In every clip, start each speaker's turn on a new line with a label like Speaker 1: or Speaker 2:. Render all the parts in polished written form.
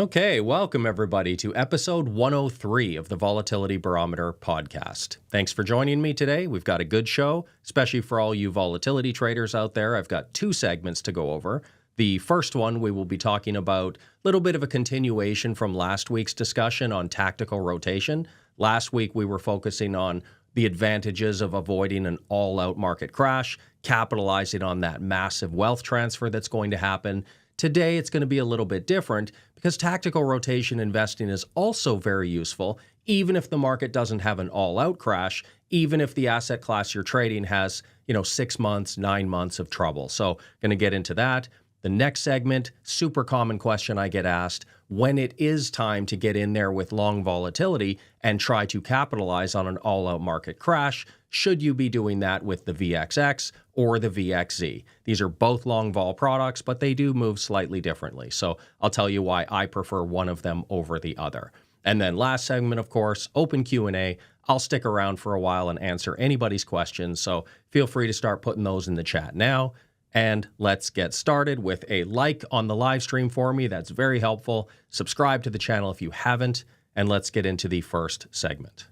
Speaker 1: Okay, welcome everybody to episode 103 of the Volatility Barometer podcast. Thanks for joining me today. We've got a good show, especially for all you volatility traders out there. I've got two segments to go over. The first one, we will be talking about a little bit of a continuation from last week's discussion on tactical rotation. Last week, we were focusing on the advantages of avoiding an all-out market crash, capitalizing on that massive wealth transfer that's going to happen. Today, it's going to be a little bit different because tactical rotation investing is also very useful, even if the market doesn't have an all-out crash, even if the asset class you're trading has, 6 months, 9 months of trouble. So going to get into that. The next segment, super common question I get asked, when it is time to get in there with long volatility and try to capitalize on an all-out market crash, should you be doing that with the VXX or the VXZ? These are both long vol products, but they do move slightly differently. So I'll tell you why I prefer one of them over the other. And then last segment, of course, open Q&A. I'll stick around for a while and answer anybody's questions, so feel free to start putting those in the chat now. And let's get started with a like on the live stream for me. That's very helpful. Subscribe to the channel if you haven't, and let's get into the first segment.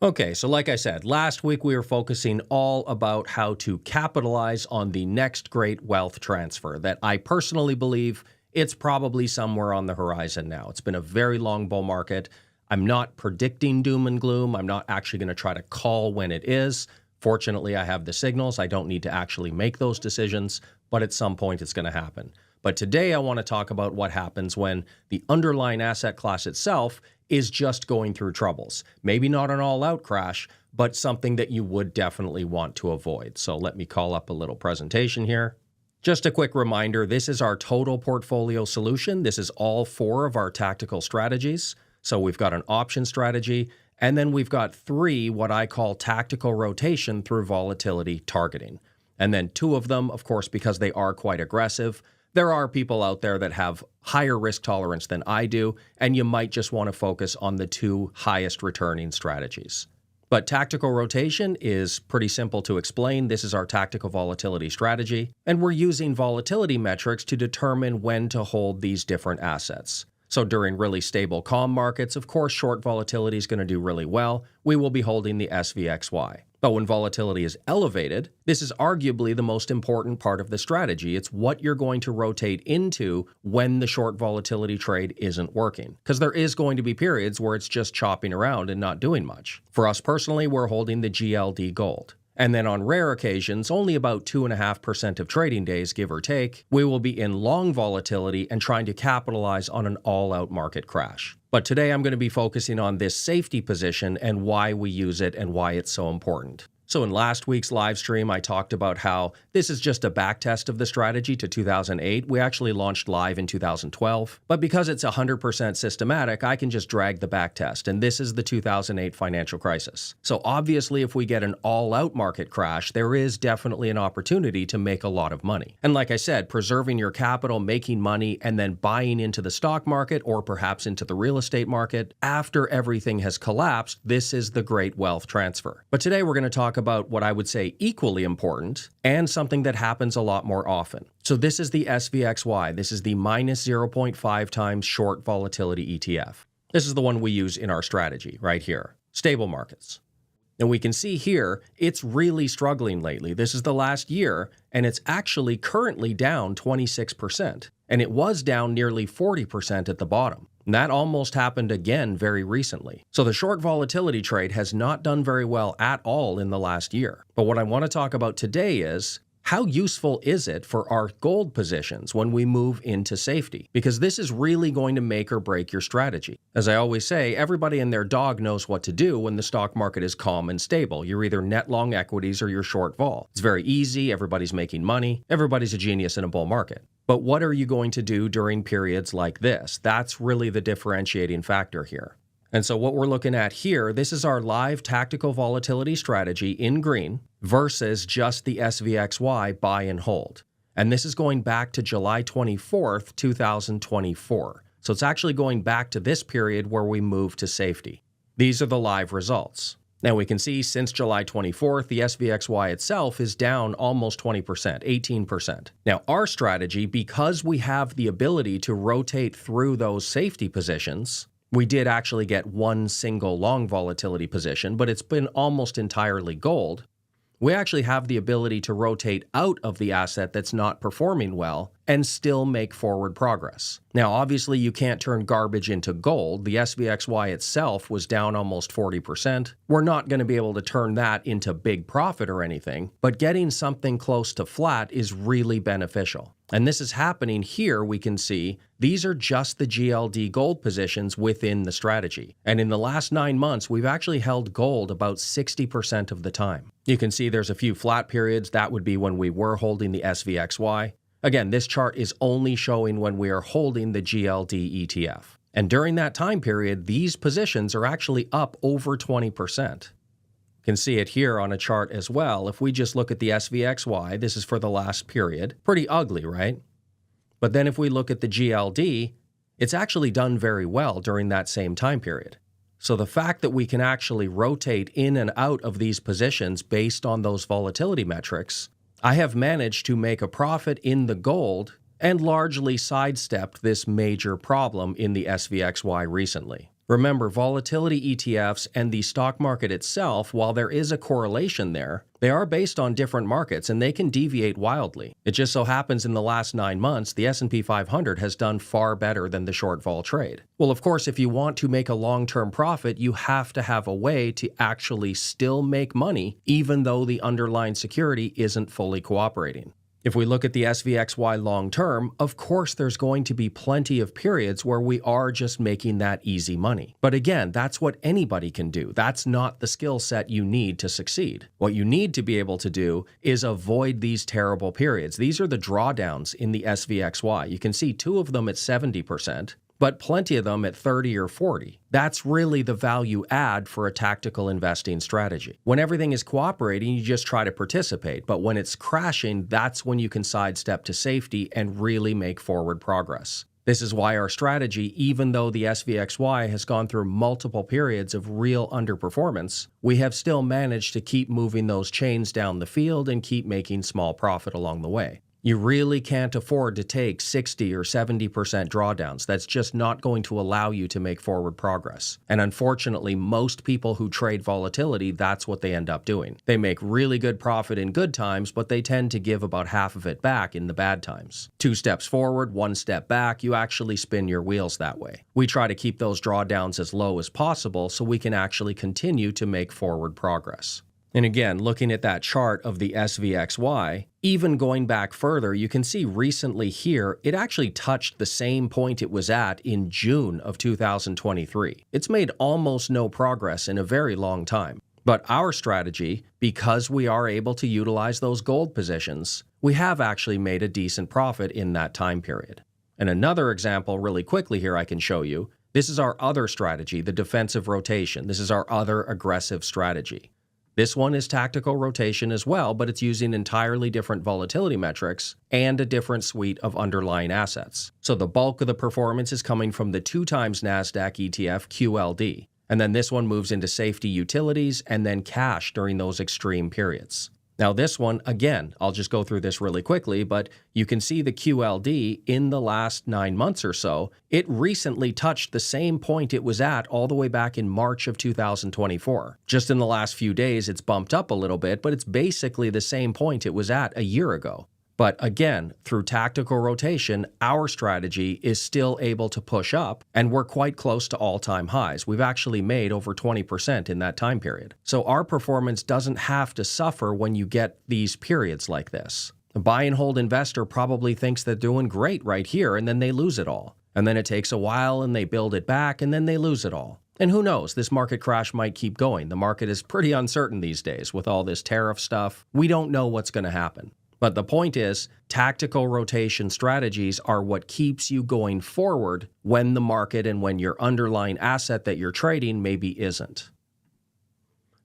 Speaker 1: Okay, so like I said, last week we were focusing all about how to capitalize on the next great wealth transfer that I personally believe it's probably somewhere on the horizon now. It's been a very long bull market. I'm not predicting doom and gloom. I'm not actually going to try to call when it is. Fortunately, I have the signals. I don't need to actually make those decisions, but at some point it's going to happen. But today I want to talk about what happens when the underlying asset class itself is just going through troubles. Maybe not an all-out crash, but something that you would definitely want to avoid. So let me call up a little presentation here. Just a quick reminder, this is our total portfolio solution. This is all 4 of our tactical strategies. So we've got an option strategy, and then we've got 3 what I call tactical rotation through volatility targeting. And then 2 of them, of course, because they are quite aggressive. There are people out there that have higher risk tolerance than I do, and you might just want to focus on the 2 highest returning strategies. But tactical rotation is pretty simple to explain. This is our tactical volatility strategy, and we're using volatility metrics to determine when to hold these different assets. So during really stable calm markets, of course, short volatility is going to do really well. We will be holding the SVXY. But when volatility is elevated, this is arguably the most important part of the strategy. It's what you're going to rotate into when the short volatility trade isn't working. Because there is going to be periods where it's just chopping around and not doing much. For us personally, we're holding the GLD gold. And then on rare occasions, only about 2.5% of trading days, give or take, we will be in long volatility and trying to capitalize on an all-out market crash. But today I'm going to be focusing on this safety position and why we use it and why it's so important. So in last week's live stream, I talked about how this is just a backtest of the strategy to 2008. We actually launched live in 2012, but because it's 100% systematic, I can just drag the backtest, and this is the 2008 financial crisis. So obviously, if we get an all-out market crash, there is definitely an opportunity to make a lot of money. And like I said, preserving your capital, making money, and then buying into the stock market or perhaps into the real estate market after everything has collapsed, this is the great wealth transfer. But today we're going to talk about what I would say equally important and something that happens a lot more often. So this is the SVXY. This is the minus 0.5 times short volatility ETF. This is the one we use in our strategy right here. Stable markets. And we can see here, it's really struggling lately. This is the last year, and it's actually currently down 26%. And it was down nearly 40% at the bottom. And that almost happened again very recently. So the short volatility trade has not done very well at all in the last year. But what I want to talk about today is how useful is it for our gold positions when we move into safety? Because this is really going to make or break your strategy. As I always say, everybody and their dog knows what to do when the stock market is calm and stable. You're either net long equities or you're short vol. It's very easy. Everybody's making money. Everybody's a genius in a bull market. But what are you going to do during periods like this? That's really the differentiating factor here. And so what we're looking at here, this is our live tactical volatility strategy in green versus just the SVXY buy and hold. And this is going back to July 24th, 2024. So it's actually going back to this period where we moved to safety. These are the live results. Now we can see since July 24th, the SVXY itself is down almost 20%, 18%. Now our strategy, because we have the ability to rotate through those safety positions, we did actually get one single long volatility position, but it's been almost entirely gold. We actually have the ability to rotate out of the asset that's not performing well and still make forward progress. Now, obviously, you can't turn garbage into gold. The SVXY itself was down almost 40%. We're not going to be able to turn that into big profit or anything, but getting something close to flat is really beneficial. And this is happening here. We can see these are just the GLD gold positions within the strategy. And in the last 9 months, we've actually held gold about 60% of the time. You can see there's a few flat periods. That would be when we were holding the SVXY. Again, this chart is only showing when we are holding the GLD ETF. And during that time period, these positions are actually up over 20%. You can see it here on a chart as well. If we just look at the SVXY, this is for the last period. Pretty ugly, right? But then if we look at the GLD, it's actually done very well during that same time period. So the fact that we can actually rotate in and out of these positions based on those volatility metrics, I have managed to make a profit in the gold and largely sidestepped this major problem in the SVXY recently. Remember, volatility ETFs and the stock market itself, while there is a correlation there, they are based on different markets and they can deviate wildly. It just so happens in the last 9 months, the S&P 500 has done far better than the short vol trade. Well, of course, if you want to make a long-term profit, you have to have a way to actually still make money, even though the underlying security isn't fully cooperating. If we look at the SVXY long term, of course there's going to be plenty of periods where we are just making that easy money. But again, that's what anybody can do. That's not the skill set you need to succeed. What you need to be able to do is avoid these terrible periods. These are the drawdowns in the SVXY. You can see 2 of them at 70%. But plenty of them at 30 or 40. That's really the value add for a tactical investing strategy. When everything is cooperating, you just try to participate. But when it's crashing, that's when you can sidestep to safety and really make forward progress. This is why our strategy, even though the SVXY has gone through multiple periods of real underperformance, we have still managed to keep moving those chains down the field and keep making small profit along the way. You really can't afford to take 60 or 70% drawdowns. That's just not going to allow you to make forward progress. And unfortunately, most people who trade volatility, that's what they end up doing. They make really good profit in good times, but they tend to give about half of it back in the bad times. 2 steps forward, 1 step back, you actually spin your wheels that way. We try to keep those drawdowns as low as possible so we can actually continue to make forward progress. And again, looking at that chart of the SVXY, even going back further, you can see recently here, it actually touched the same point it was at in June of 2023. It's made almost no progress in a very long time. But our strategy, because we are able to utilize those gold positions, we have actually made a decent profit in that time period. And another example really quickly here I can show you, this is our other strategy, the defensive rotation. This is our other aggressive strategy. This one is tactical rotation as well, but it's using entirely different volatility metrics and a different suite of underlying assets. So the bulk of the performance is coming from the 2 times NASDAQ ETF QLD. And then this one moves into safety utilities and then cash during those extreme periods. Now this one, again, I'll just go through this really quickly, but you can see the QLD in the last 9 months or so, it recently touched the same point it was at all the way back in March of 2024. Just in the last few days, it's bumped up a little bit, but it's basically the same point it was at a year ago. But again, through tactical rotation, our strategy is still able to push up, and we're quite close to all-time highs. We've actually made over 20% in that time period. So our performance doesn't have to suffer when you get these periods like this. A buy and hold investor probably thinks they're doing great right here, and then they lose it all. And then it takes a while, and they build it back, and then they lose it all. And who knows, this market crash might keep going. The market is pretty uncertain these days with all this tariff stuff. We don't know what's going to happen. But the point is, tactical rotation strategies are what keeps you going forward when the market and when your underlying asset that you're trading maybe isn't.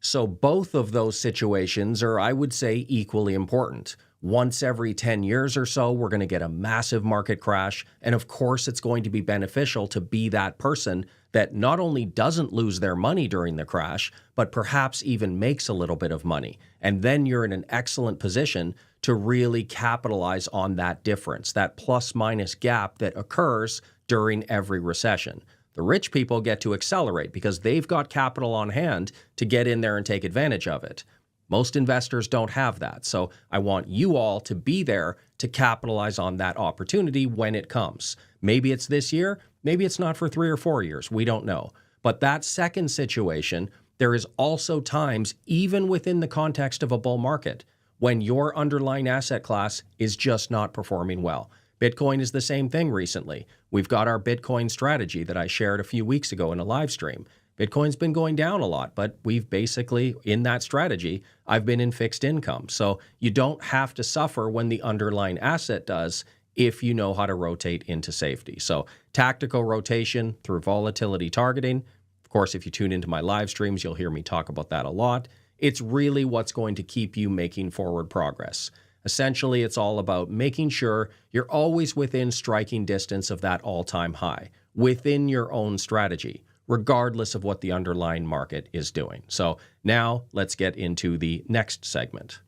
Speaker 1: So both of those situations are, I would say, equally important. once every 10 years or so, we're going to get a massive market crash. And of course, it's going to be beneficial to be that person that not only doesn't lose their money during the crash, but perhaps even makes a little bit of money. And then you're in an excellent position to really capitalize on that difference, that plus minus gap that occurs during every recession. The rich people get to accelerate because they've got capital on hand to get in there and take advantage of it. Most investors don't have that. So I want you all to be there to capitalize on that opportunity when it comes. Maybe it's this year, maybe it's not for 3 or 4 years. We don't know. But that second situation, there is also times, even within the context of a bull market, when your underlying asset class is just not performing well. Bitcoin is the same thing recently. We've got our Bitcoin strategy that I shared a few weeks ago in a live stream. Bitcoin's been going down a lot, but we've basically, in that strategy, I've been in fixed income. So you don't have to suffer when the underlying asset does if you know how to rotate into safety. So tactical rotation through volatility targeting. Of course, if you tune into my live streams, you'll hear me talk about that a lot. It's really what's going to keep you making forward progress. Essentially, it's all about making sure you're always within striking distance of that all-time high, within your own strategy, regardless of what the underlying market is doing. So now let's get into the next segment.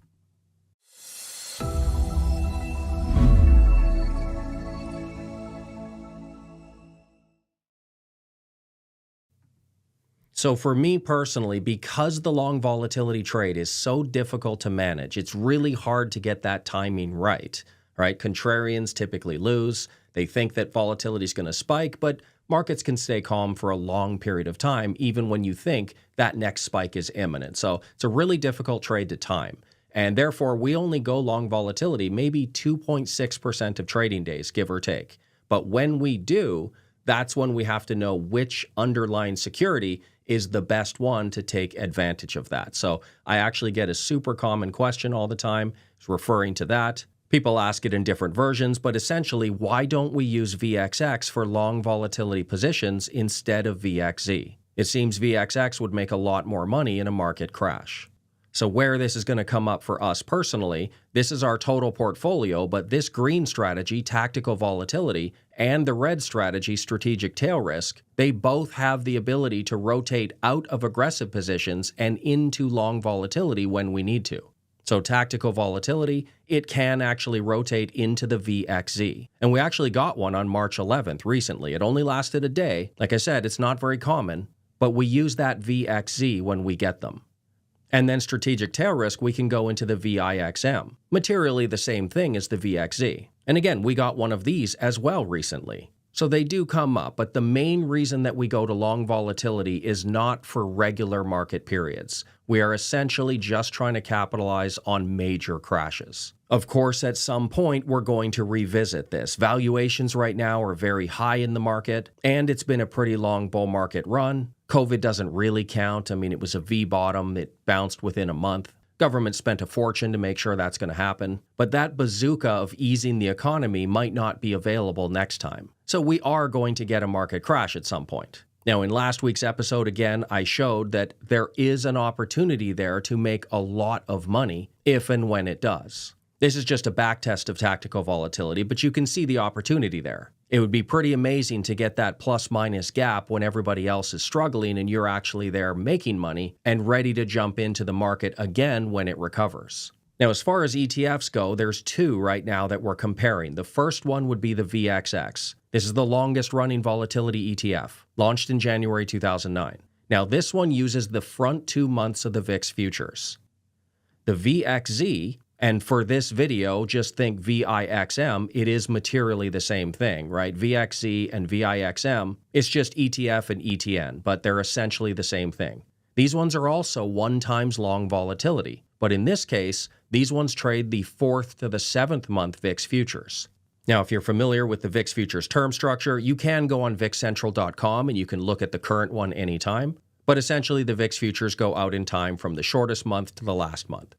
Speaker 1: So for me personally, because the long volatility trade is so difficult to manage, it's really hard to get that timing right, right? Contrarians typically lose. They think that volatility is going to spike, but markets can stay calm for a long period of time, even when you think that next spike is imminent. So it's a really difficult trade to time. And therefore, we only go long volatility maybe 2.6% of trading days, give or take. But when we do, that's when we have to know which underlying security is the best one to take advantage of that. So I actually get a super common question all the time. It's referring to that. People ask it in different versions, but essentially, why don't we use VXX for long volatility positions instead of VXZ? It seems VXX would make a lot more money in a market crash. So where this is going to come up for us personally, this is our total portfolio, but this green strategy, tactical volatility, and the red strategy, strategic tail risk, they both have the ability to rotate out of aggressive positions and into long volatility when we need to. So tactical volatility, it can actually rotate into the VXZ. And we actually got one on March 11th recently. It only lasted a day. Like I said, it's not very common, but we use that VXZ when we get them. And then strategic tail risk, we can go into the VIXM. Materially the same thing as the VXZ. And again, we got one of these as well recently. So they do come up, but the main reason that we go to long volatility is not for regular market periods. We are essentially just trying to capitalize on major crashes. Of course, at some point, we're going to revisit this. Valuations right now are very high in the market, and it's been a pretty long bull market run. COVID doesn't really count. I mean, it was a V bottom. It bounced within a month. Government spent a fortune to make sure that's going to happen. But that bazooka of easing the economy might not be available next time. So we are going to get a market crash at some point. Now, in last week's episode, again, I showed that there is an opportunity there to make a lot of money if and when it does. This is just a backtest of tactical volatility, but you can see the opportunity there. It would be pretty amazing to get that plus-minus gap when everybody else is struggling and you're actually there making money and ready to jump into the market again when it recovers. Now, as far as ETFs go, there's two right now that we're comparing. The first one would be the VXX. This is the longest-running volatility ETF, launched in January 2009. Now, this one uses the front 2 months of the VIX futures. The VXZ, and for this video, just think VIXM, it is materially the same thing, right? VXZ and VIXM, it's just ETF and ETN, but they're essentially the same thing. These ones are also 1 times long volatility, but in this case, these ones trade the 4th to the 7th month VIX futures. Now, if you're familiar with the VIX futures term structure, you can go on VIXCentral.com and you can look at the current one anytime, but essentially the VIX futures go out in time from the shortest month to the last month.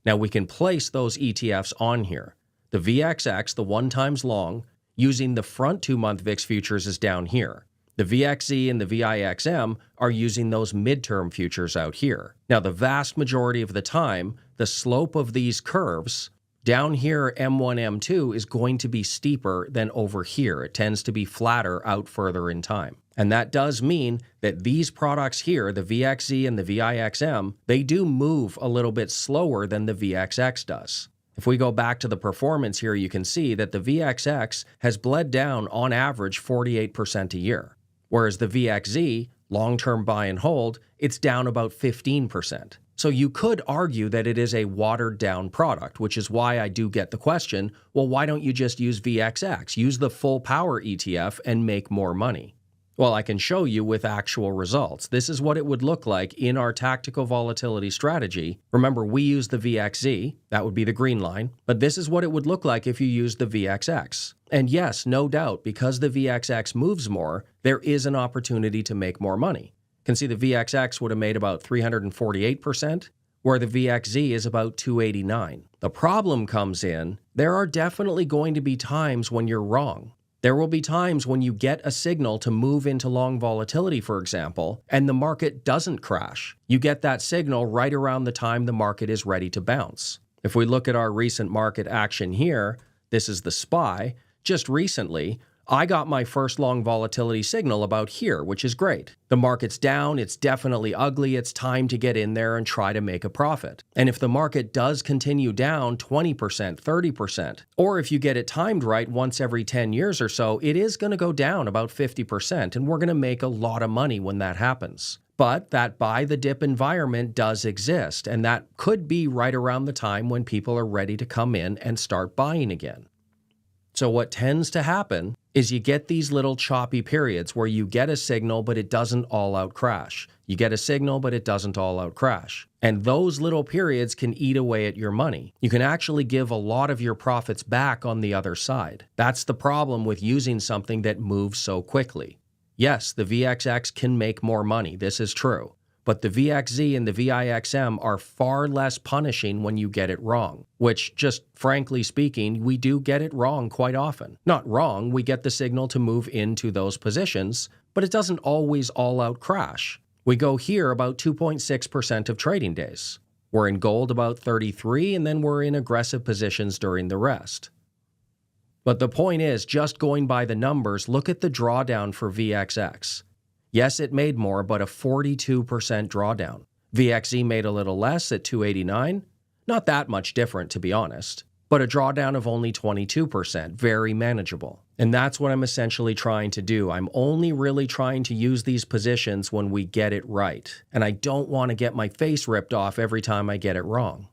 Speaker 1: Now, we can place those ETFs on here. The VXX, the 1 times long, using the front 2 month VIX futures is down here. The VXZ and the VIXM are using those midterm futures out here. Now, the vast majority of the time, the slope of these curves Down here, M1, M2 is going to be steeper than over here. It tends to be flatter out further in time. And that does mean that these products here, the VXZ and the VIXM, they do move a little bit slower than the VXX does. If we go back to the performance here, you can see that the VXX has bled down on average 48% a year, whereas the VXZ, long-term buy and hold, it's down about 15%. So you could argue that it is a watered-down product, which is why I do get the question, well, why don't you just use VXX? Use the full power ETF and make more money. Well, I can show you with actual results. This is what it would look like in our tactical volatility strategy. Remember, we use the VXZ, that would be the green line, but this is what it would look like if you use the VXX. And yes, no doubt, because the VXX moves more, there is an opportunity to make more money. You can see the VXX would have made about 348%, where the VXZ is about 289. The problem comes in, there are definitely going to be times when you're wrong. There will be times when you get a signal to move into long volatility, for example, and the market doesn't crash. You get that signal right around the time the market is ready to bounce. If we look at our recent market action here, this is the SPY. Just recently, I got my first long volatility signal about here, which is great. The market's down, it's definitely ugly, it's time to get in there and try to make a profit. And if the market does continue down 20%, 30%, or if you get it timed right once every 10 years or so, it is going to go down about 50%, and we're going to make a lot of money when that happens. But that buy the dip environment does exist, and that could be right around the time when people are ready to come in and start buying again. So what tends to happen is you get these little choppy periods where you get a signal, but it doesn't all out crash. You get a signal, but it doesn't all out crash. And those little periods can eat away at your money. You can actually give a lot of your profits back on the other side. That's the problem with using something that moves so quickly. Yes, the VXX can make more money. This is true. But the VXZ and the VIXM are far less punishing when you get it wrong, which, just frankly speaking, we do get it wrong quite often. Not wrong, we get the signal to move into those positions, but it doesn't always all-out crash. We go here about 2.6% of trading days. We're in gold about 33, and then we're in aggressive positions during the rest. But the point is, just going by the numbers, look at the drawdown for VXX. Yes, it made more, but a 42% drawdown. VXZ made a little less at 289. Not that much different, to be honest, but a drawdown of only 22%, very manageable. And that's what I'm essentially trying to do. I'm only really trying to use these positions when we get it right. And I don't want to get my face ripped off every time I get it wrong.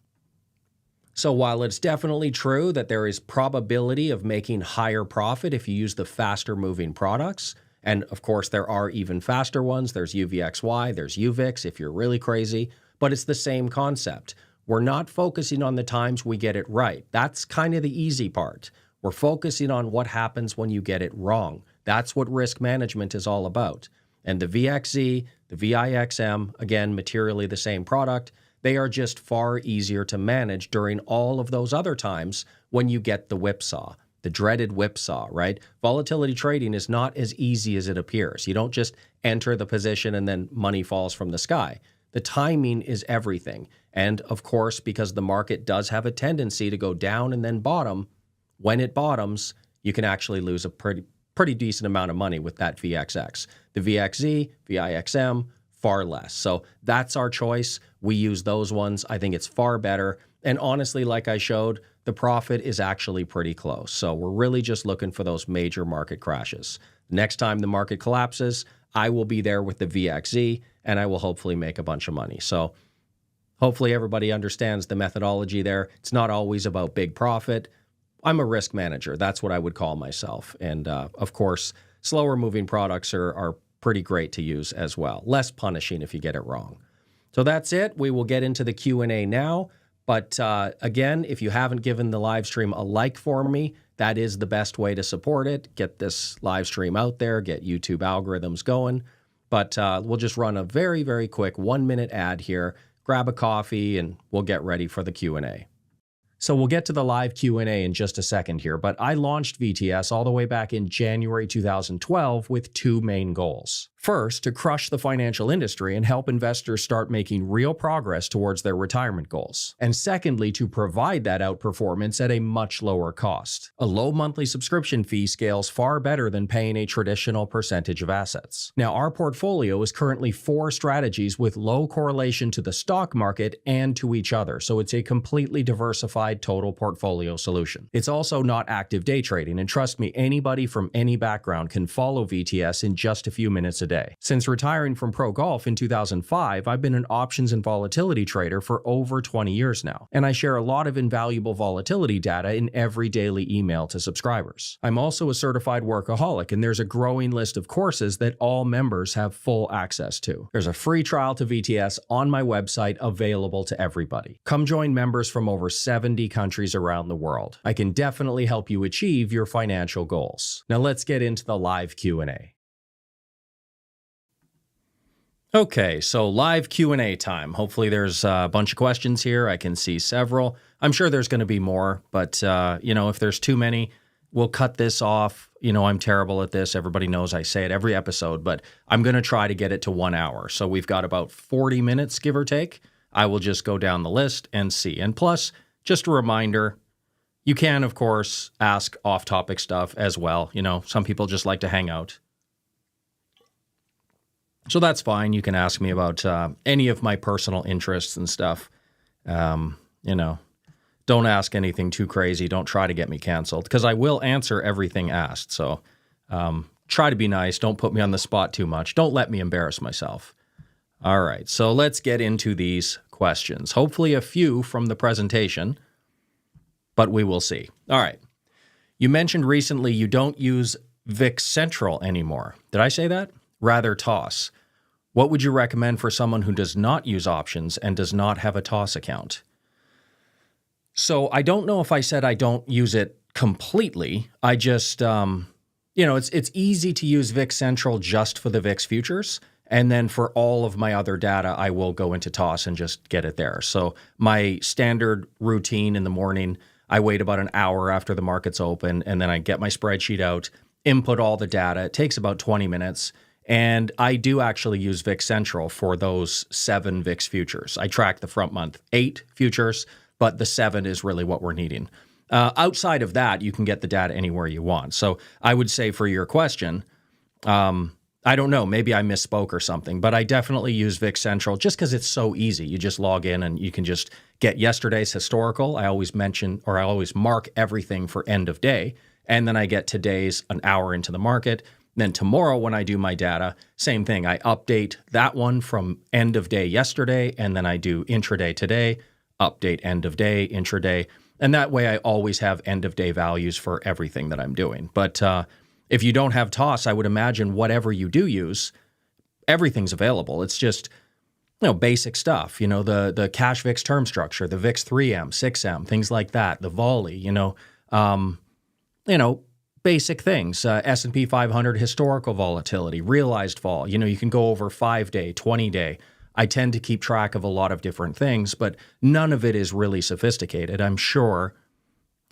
Speaker 1: So while it's definitely true that there is probability of making higher profit if you use the faster moving products, and of course, there are even faster ones. There's UVXY, there's UVIX if you're really crazy, but it's the same concept. We're not focusing on the times we get it right. That's kind of the easy part. We're focusing on what happens when you get it wrong. That's what risk management is all about. And the VXZ, the VIXM, again, materially the same product, they are just far easier to manage during all of those other times when you get the whipsaw. The dreaded whipsaw, right? Volatility trading is not as easy as it appears. You don't just enter the position and then money falls from the sky. The timing is everything. And of course, because the market does have a tendency to go down and then bottom, when it bottoms, you can actually lose a pretty decent amount of money with that VXX. The VXZ, VIXM, far less. So that's our choice. We use those ones. I think it's far better. And honestly, like I showed, the profit is actually pretty close. So we're really just looking for those major market crashes. Next time the market collapses, I will be there with the VXZ and I will hopefully make a bunch of money. So hopefully everybody understands the methodology there. It's not always about big profit. I'm a risk manager. That's what I would call myself. And of course, slower moving products are pretty great to use as well. Less punishing if you get it wrong. So that's it. We will get into the Q&A now. But again, if you haven't given the live stream a like for me, that is the best way to support it. Get this live stream out there, get YouTube algorithms going. But we'll just run a very, very quick 1-minute ad here, grab a coffee, and we'll get ready for the Q&A. So we'll get to the live Q&A in just a second here, but I launched VTS all the way back in January 2012 with two main goals. First, to crush the financial industry and help investors start making real progress towards their retirement goals. And secondly, to provide that outperformance at a much lower cost. A low monthly subscription fee scales far better than paying a traditional percentage of assets. Now, our portfolio is currently 4 strategies with low correlation to the stock market and to each other, so it's a completely diversified total portfolio solution. It's also not active day trading, and trust me, anybody from any background can follow VTS in just a few minutes a day. Since retiring from pro golf in 2005, I've been an options and volatility trader for over 20 years now, and I share a lot of invaluable volatility data in every daily email to subscribers. I'm also a certified workaholic, and there's a growing list of courses that all members have full access to. There's a free trial to VTS on my website available to everybody. Come join members from over 70 countries around the world. I can definitely help you achieve your financial goals. Now let's get into the live Q&A. Okay, so live Q&A time. Hopefully there's a bunch of questions here. I can see several. I'm sure there's going to be more, but if there's too many, we'll cut this off. I'm terrible at this. Everybody knows I say it every episode, but I'm going to try to get it to 1 hour. So we've got about 40 minutes, give or take. I will just go down the list and see. And plus, just a reminder, you can, of course, ask off-topic stuff as well. Some people just like to hang out. So that's fine. You can ask me about any of my personal interests and stuff. Don't ask anything too crazy. Don't try to get me canceled, because I will answer everything asked. So try to be nice. Don't put me on the spot too much. Don't let me embarrass myself. All right, so let's get into these questions. Hopefully a few from the presentation, but we will see. All right. You mentioned recently you don't use VIX Central anymore. Did I say that? Rather TOS. What would you recommend for someone who does not use options and does not have a TOS account? So I don't know if I said I don't use it completely. I just, it's easy to use VIX Central just for the VIX futures. And then for all of my other data, I will go into TOS and just get it there. So my standard routine in the morning, I wait about an hour after the market's open, and then I get my spreadsheet out, input all the data. It takes about 20 minutes. And I do actually use VIX Central for those 7 VIX futures. I track the front month 8 futures, but the 7 is really what we're needing. Outside of that, you can get the data anywhere you want. So I would say for your question, I don't know, maybe I misspoke or something, but I definitely use VIX Central just because it's so easy. You just log in and you can just get yesterday's historical. I always mark everything for end of day. And then I get today's an hour into the market. Then tomorrow when I do my data, same thing. I update that one from end of day yesterday, and then I do intraday today, update end of day, intraday. And that way I always have end of day values for everything that I'm doing. But if you don't have TOS, I would imagine whatever you do use, everything's available. It's just, basic stuff, the cash VIX term structure, the VIX 3M, 6M, things like that, the volley, basic things, S&P 500 historical volatility, realized vol. You can go over 5-day, 20-day. I tend to keep track of a lot of different things, but none of it is really sophisticated. I'm sure,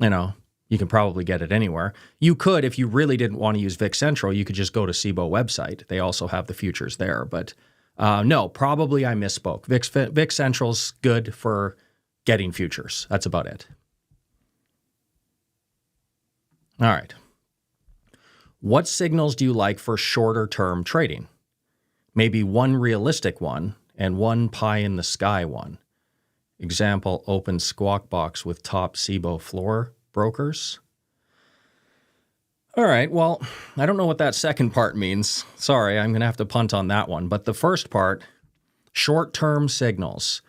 Speaker 1: you can probably get it anywhere. You could, if you really didn't want to use VIX Central, you could just go to SIBO website. They also have the futures there. But no, probably I misspoke. VIX Central's good for getting futures. That's about it. All right. What signals do you like for shorter term trading? Maybe one realistic one and one pie in the sky one. Example, open squawk box with top SIBO floor brokers. All right, well, I don't know what that second part means. Sorry, I'm going to have to punt on that one. But the first part, short-term signals.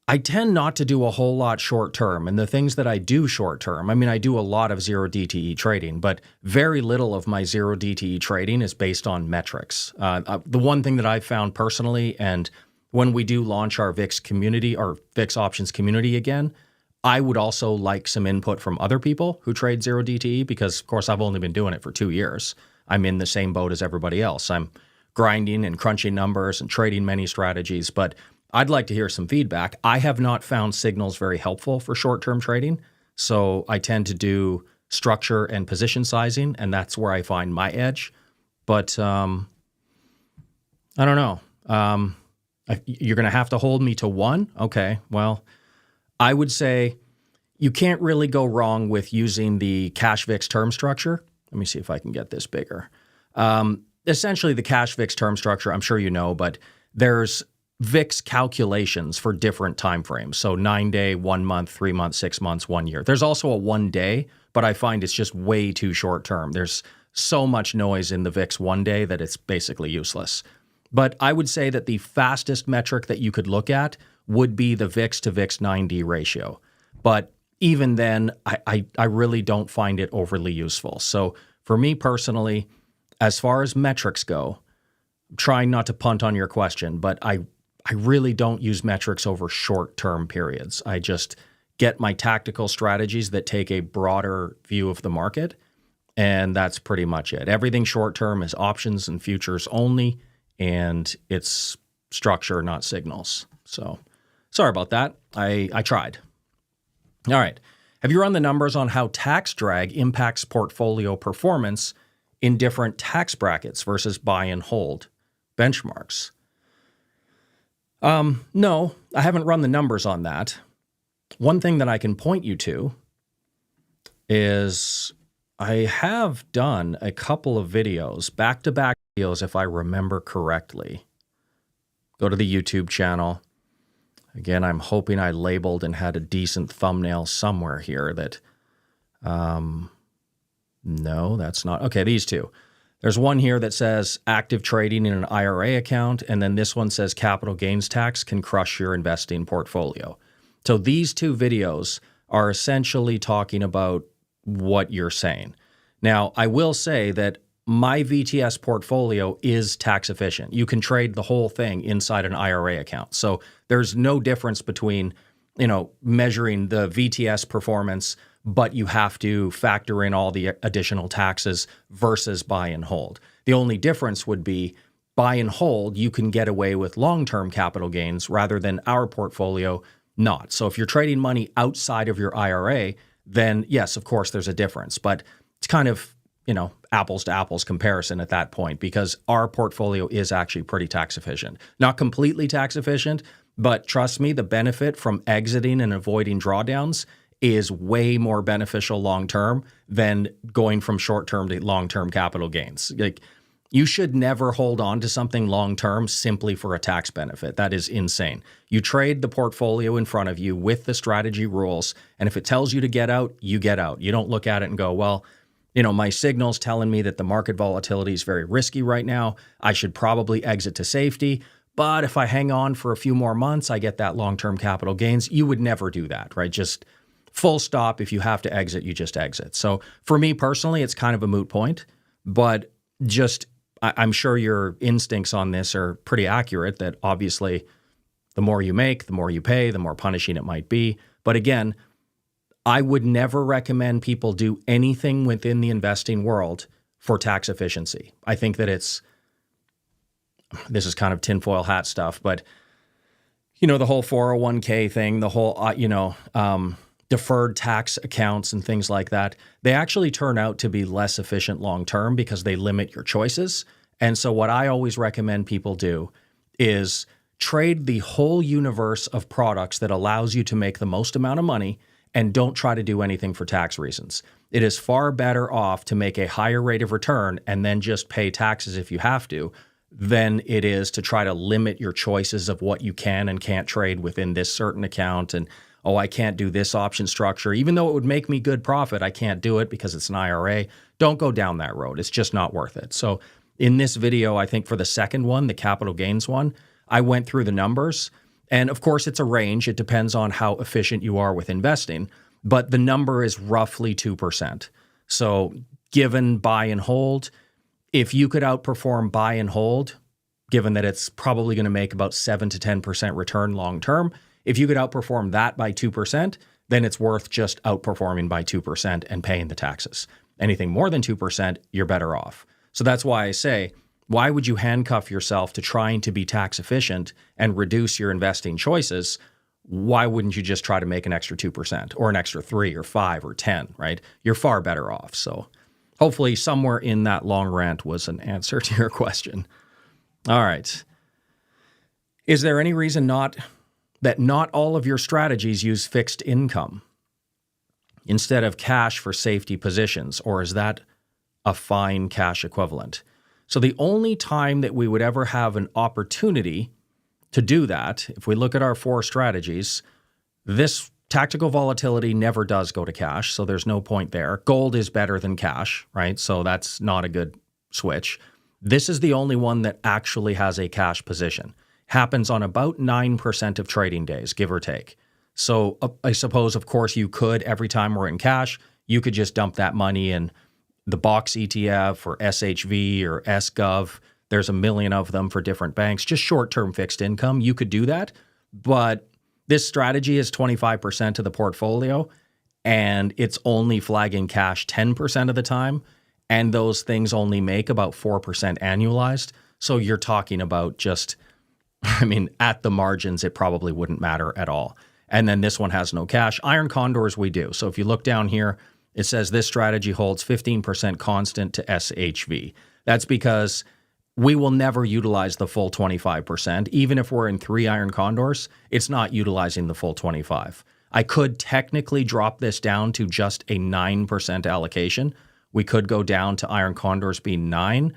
Speaker 1: I tend not to do a whole lot short-term, and the things that I do short-term, I do a lot of zero DTE trading, but very little of my zero DTE trading is based on metrics. The one thing that I've found personally, and when we do launch our VIX community, our VIX options community again, I would also like some input from other people who trade zero DTE because, of course, I've only been doing it for 2 years. I'm in the same boat as everybody else. I'm grinding and crunching numbers and trading many strategies, but I'd like to hear some feedback. I have not found signals very helpful for short-term trading, so I tend to do structure and position sizing, and that's where I find my edge. But I don't know. You're going to have to hold me to one? Okay, well, I would say you can't really go wrong with using the cash VIX term structure. Let me see if I can get this bigger. Essentially, the cash VIX term structure, I'm sure you know, but there's VIX calculations for different time frames. So 9-day, 1 month, 3 months, 6 months, 1 year. There's also a 1 day, but I find it's just way too short term. There's so much noise in the VIX 1 day that it's basically useless. But I would say that the fastest metric that you could look at would be the VIX to VIX 9D ratio. But even then, I really don't find it overly useful. So for me personally, as far as metrics go, I'm trying not to punt on your question, but I really don't use metrics over short-term periods. I just get my tactical strategies that take a broader view of the market, and that's pretty much it. Everything short-term is options and futures only, and it's structure, not signals. So sorry about that. I tried. All right. Have you run the numbers on how tax drag impacts portfolio performance in different tax brackets versus buy and hold benchmarks? No, I haven't run the numbers on that. One thing that I can point you to is I have done a couple of videos, back-to-back videos, if I remember correctly. Go to the YouTube channel. Again, I'm hoping I labeled and had a decent thumbnail somewhere here that, no, that's not, okay, these two. There's one here that says active trading in an IRA account, and then this one says capital gains tax can crush your investing portfolio. So these two videos are essentially talking about what you're saying. Now, I will say that my VTS portfolio is tax efficient. You can trade the whole thing inside an IRA account. So there's no difference between, measuring the VTS performance, but you have to factor in all the additional taxes versus buy and hold. The only difference would be buy and hold, you can get away with long-term capital gains rather than our portfolio not. So if you're trading money outside of your IRA, then yes, of course, there's a difference. But it's kind of, apples to apples comparison at that point because our portfolio is actually pretty tax efficient. Not completely tax efficient, but trust me, the benefit from exiting and avoiding drawdowns is way more beneficial long-term than going from short-term to long-term capital gains. Like, you should never hold on to something long-term simply for a tax benefit. That is insane. You trade the portfolio in front of you with the strategy rules, and if it tells you to get out, you get out. You don't look at it and go, well, my signal's telling me that the market volatility is very risky right now. I should probably exit to safety. But if I hang on for a few more months, I get that long-term capital gains. You would never do that, right? Just full stop. If you have to exit, you just exit. So for me personally, it's kind of a moot point, but I'm sure your instincts on this are pretty accurate that obviously the more you make, the more you pay, the more punishing it might be. But again, I would never recommend people do anything within the investing world for tax efficiency. I think that this is kind of tinfoil hat stuff, but the whole 401k thing, the whole, deferred tax accounts and things like that, they actually turn out to be less efficient long-term because they limit your choices. And so what I always recommend people do is trade the whole universe of products that allows you to make the most amount of money and don't try to do anything for tax reasons. It is far better off to make a higher rate of return and then just pay taxes if you have to than it is to try to limit your choices of what you can and can't trade within this certain account. And, I can't do this option structure. Even though it would make me good profit, I can't do it because it's an IRA. Don't go down that road. It's just not worth it. So in this video, I think for the second one, the capital gains one, I went through the numbers. And of course, it's a range. It depends on how efficient you are with investing. But the number is roughly 2%. So given buy and hold, if you could outperform buy and hold, given that it's probably going to make about 7 to 10% return long term, if you could outperform that by 2%, then it's worth just outperforming by 2% and paying the taxes. Anything more than 2%, you're better off. So that's why I say Why would you handcuff yourself to trying to be tax efficient and reduce your investing choices? Why wouldn't you just try to make an extra 2% or an extra 3 or 5 or 10, right? You're far better off. So hopefully somewhere in that long rant was an answer to your question. All right. Is there any reason that not all of your strategies use fixed income instead of cash for safety positions, or is that a fine cash equivalent? So the only time that we would ever have an opportunity to do that, if we look at our 4 strategies, this tactical volatility never does go to cash, so there's no point there. Gold is better than cash, right? So that's not a good switch. This is the only one that actually has a cash position. Happens on about 9% of trading days, give or take. So I suppose, of course, you could, every time we're in cash, you could just dump that money in the box ETF or SHV or SGov. There's a million of them for different banks, just short-term fixed income. You could do that, but this strategy is 25% of the portfolio, and it's only flagging cash 10% of the time, and those things only make about 4% annualized. So you're talking about just, at the margins, it probably wouldn't matter at all. And then this one has no cash. Iron condors, we do. So if you look down here, it says this strategy holds 15% constant to SHV. That's because we will never utilize the full 25%. Even if we're in 3 iron condors, it's not utilizing the full 25. I could technically drop this down to just a 9% allocation. We could go down to iron condors being 9,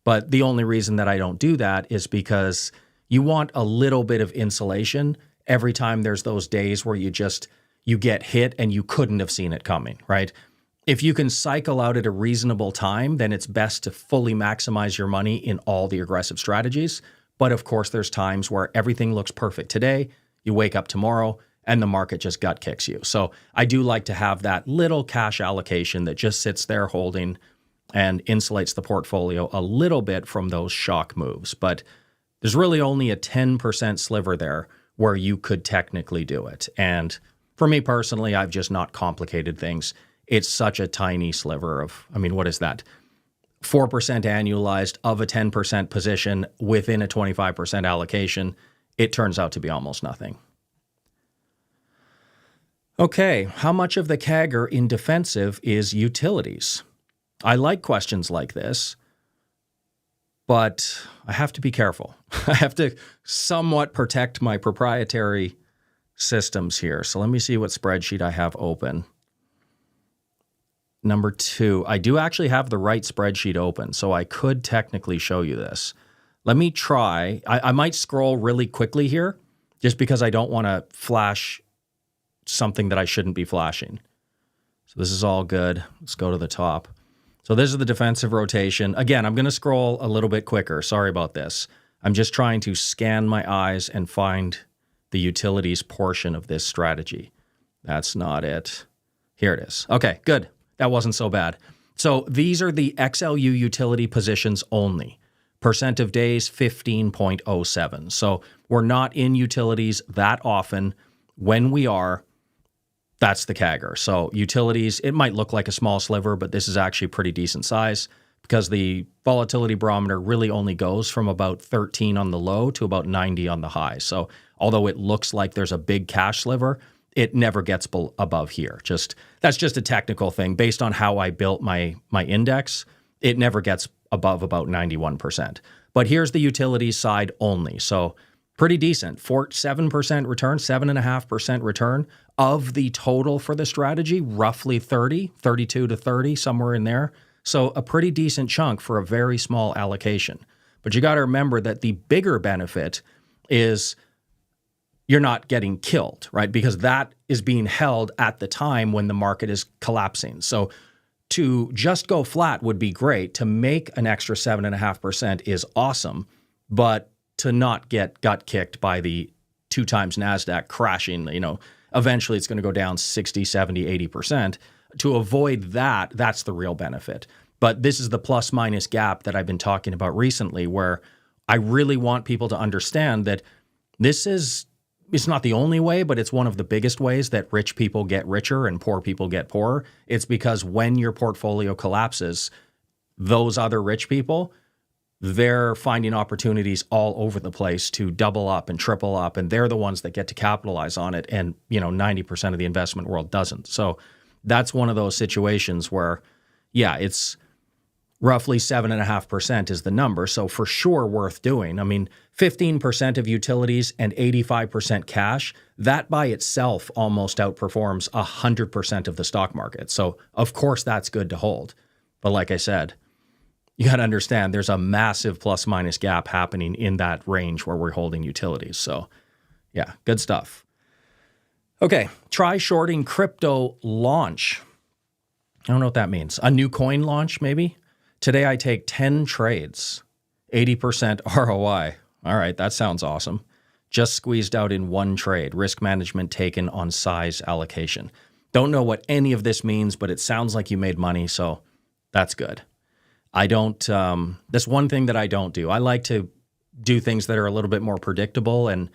Speaker 1: but the only reason that I don't do that is because you want a little bit of insulation every time there's those days where you get hit and you couldn't have seen it coming, right? If you can cycle out at a reasonable time, then it's best to fully maximize your money in all the aggressive strategies. But of course, there's times where everything looks perfect today, you wake up tomorrow, and the market just gut kicks you. So I do like to have that little cash allocation that just sits there holding and insulates the portfolio a little bit from those shock moves. But there's really only a 10% sliver there where you could technically do it. And for me personally, I've just not complicated things. It's such a tiny sliver of, what is that? 4% annualized of a 10% position within a 25% allocation. It turns out to be almost nothing. Okay, how much of the CAGR in defensive is utilities? I like questions like this, but I have to be careful. I have to somewhat protect my proprietary systems here. So let me see what spreadsheet I have open. Number 2, I do actually have the right spreadsheet open, so I could technically show you this. Let me try. I might scroll really quickly here just because I don't want to flash something that I shouldn't be flashing. So this is all good. Let's go to the top. So this is the defensive rotation. Again, I'm going to scroll a little bit quicker. Sorry about this. I'm just trying to scan my eyes and find the utilities portion of this strategy. That's not it. Here it is. Okay, good. That wasn't so bad. So these are the XLU utility positions only. Percent of days, 15.07. So we're not in utilities that often. When we are, that's the CAGR. So utilities, it might look like a small sliver, but this is actually pretty decent size because the volatility barometer really only goes from about 13 on the low to about 90 on the high. So although it looks like there's a big cash sliver, it never gets above here. That's just a technical thing. Based on how I built my index, it never gets above about 91%. But here's the utilities side only. So pretty decent. 7% return, 7.5% return of the total for the strategy, roughly 32 to 30, somewhere in there. So a pretty decent chunk for a very small allocation. But you got to remember that the bigger benefit is you're not getting killed, right? Because that is being held at the time when the market is collapsing. So to just go flat would be great. To make an extra 7.5% is awesome, but to not get gut kicked by the 2 times NASDAQ crashing, eventually it's going to go down 60, 70, 80%. To avoid that, that's the real benefit. But this is the plus minus gap that I've been talking about recently, where I really want people to understand that it's not the only way, but it's one of the biggest ways that rich people get richer and poor people get poorer. It's because when your portfolio collapses, those other rich people, they're finding opportunities all over the place to double up and triple up, and they're the ones that get to capitalize on it. And, 90% of the investment world doesn't. So that's one of those situations where, yeah, it's roughly 7.5% is the number. So for sure worth doing. I mean, 15% of utilities and 85% cash, that by itself almost outperforms 100% of the stock market. So of course that's good to hold. But like I said, you got to understand there's a massive plus minus gap happening in that range where we're holding utilities. So yeah, good stuff. Okay, try shorting crypto launch. I don't know what that means. A new coin launch, maybe? Today I take 10 trades, 80% ROI. All right, that sounds awesome. Just squeezed out in one trade. Risk management taken on size allocation. Don't know what any of this means, but it sounds like you made money, so that's good. I don't, that's one thing that I don't do. I like to do things that are a little bit more predictable and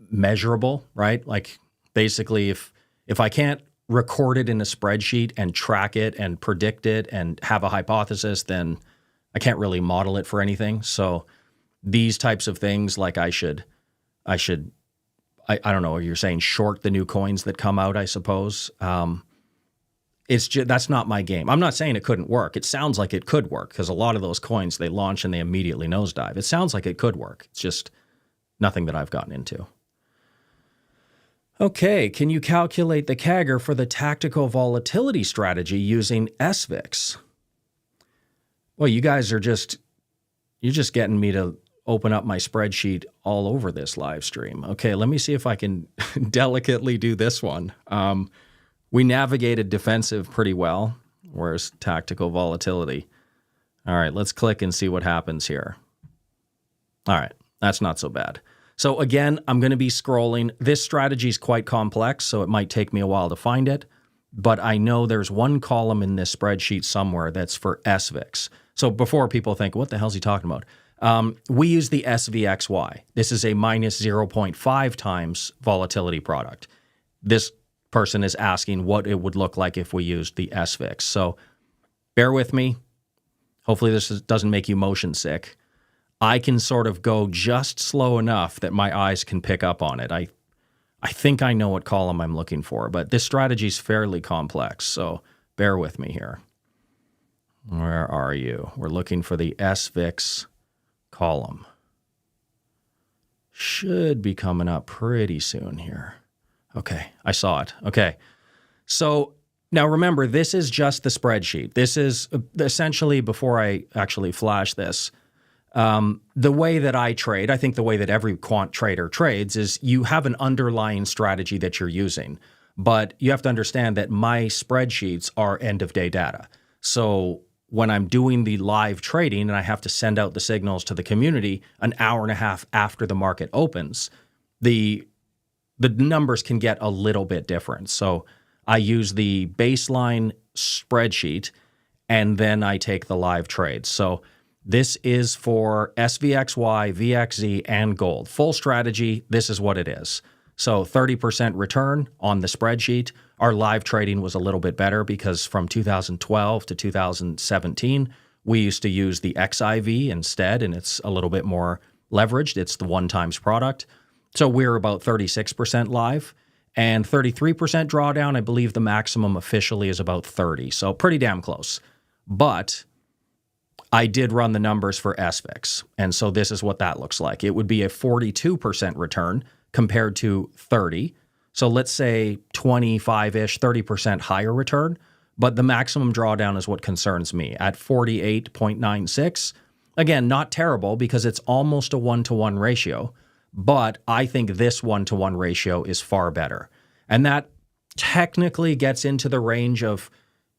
Speaker 1: measurable, right? Like basically if I can't record it in a spreadsheet and track it and predict it and have a hypothesis, then I can't really model it for anything. So these types of things, like I don't know, you're saying short the new coins that come out, I suppose. It's just, that's not my game. I'm not saying it couldn't work. It sounds like it could work because a lot of those coins, they launch and they immediately nosedive. It sounds like it could work. It's just nothing that I've gotten into. Okay, can you calculate the CAGR for the tactical volatility strategy using SVIX? Well, you guys are you're just getting me to open up my spreadsheet all over this live stream. Okay, let me see if I can delicately do this one. We navigated defensive pretty well. Where's tactical volatility? All right, let's click and see what happens here. All right, that's not so bad. So again, I'm going to be scrolling. This strategy is quite complex, so it might take me a while to find it. But I know there's one column in this spreadsheet somewhere that's for SVIX. So before people think, what the hell is he talking about? We use the SVXY. This is a minus 0.5 times volatility product. This person is asking what it would look like if we used the SVIX. So bear with me. Hopefully this doesn't make you motion sick. I can sort of go just slow enough that my eyes can pick up on it. I think I know what column I'm looking for, but this strategy is fairly complex, so bear with me here. Where are you? We're looking for the SVIX column. Should be coming up pretty soon here. Okay, I saw it. Okay, so now remember, this is just the spreadsheet. This is essentially, before I actually flash this, the way that I trade, I think the way that every quant trader trades is you have an underlying strategy that you're using, but you have to understand that my spreadsheets are end of day data. So when I'm doing the live trading and I have to send out the signals to the community an hour and a half after the market opens, the numbers can get a little bit different. So I use the baseline spreadsheet and then I take the live trades. So this is for SVXY, VXZ, and gold. Full strategy, this is what it is. So 30% return on the spreadsheet. Our live trading was a little bit better because from 2012 to 2017, we used to use the XIV instead, and it's a little bit more leveraged. It's the one times product. So we're about 36% live and 33% drawdown. I believe the maximum officially is about 30. So pretty damn close. But I did run the numbers for SVIX, and so this is what that looks like. It would be a 42% return compared to 30. So let's say 25-ish, 30% higher return, but the maximum drawdown is what concerns me at 48.96. Again, not terrible because it's almost a 1-to-1 ratio, but I think this 1-to-1 ratio is far better. And that technically gets into the range of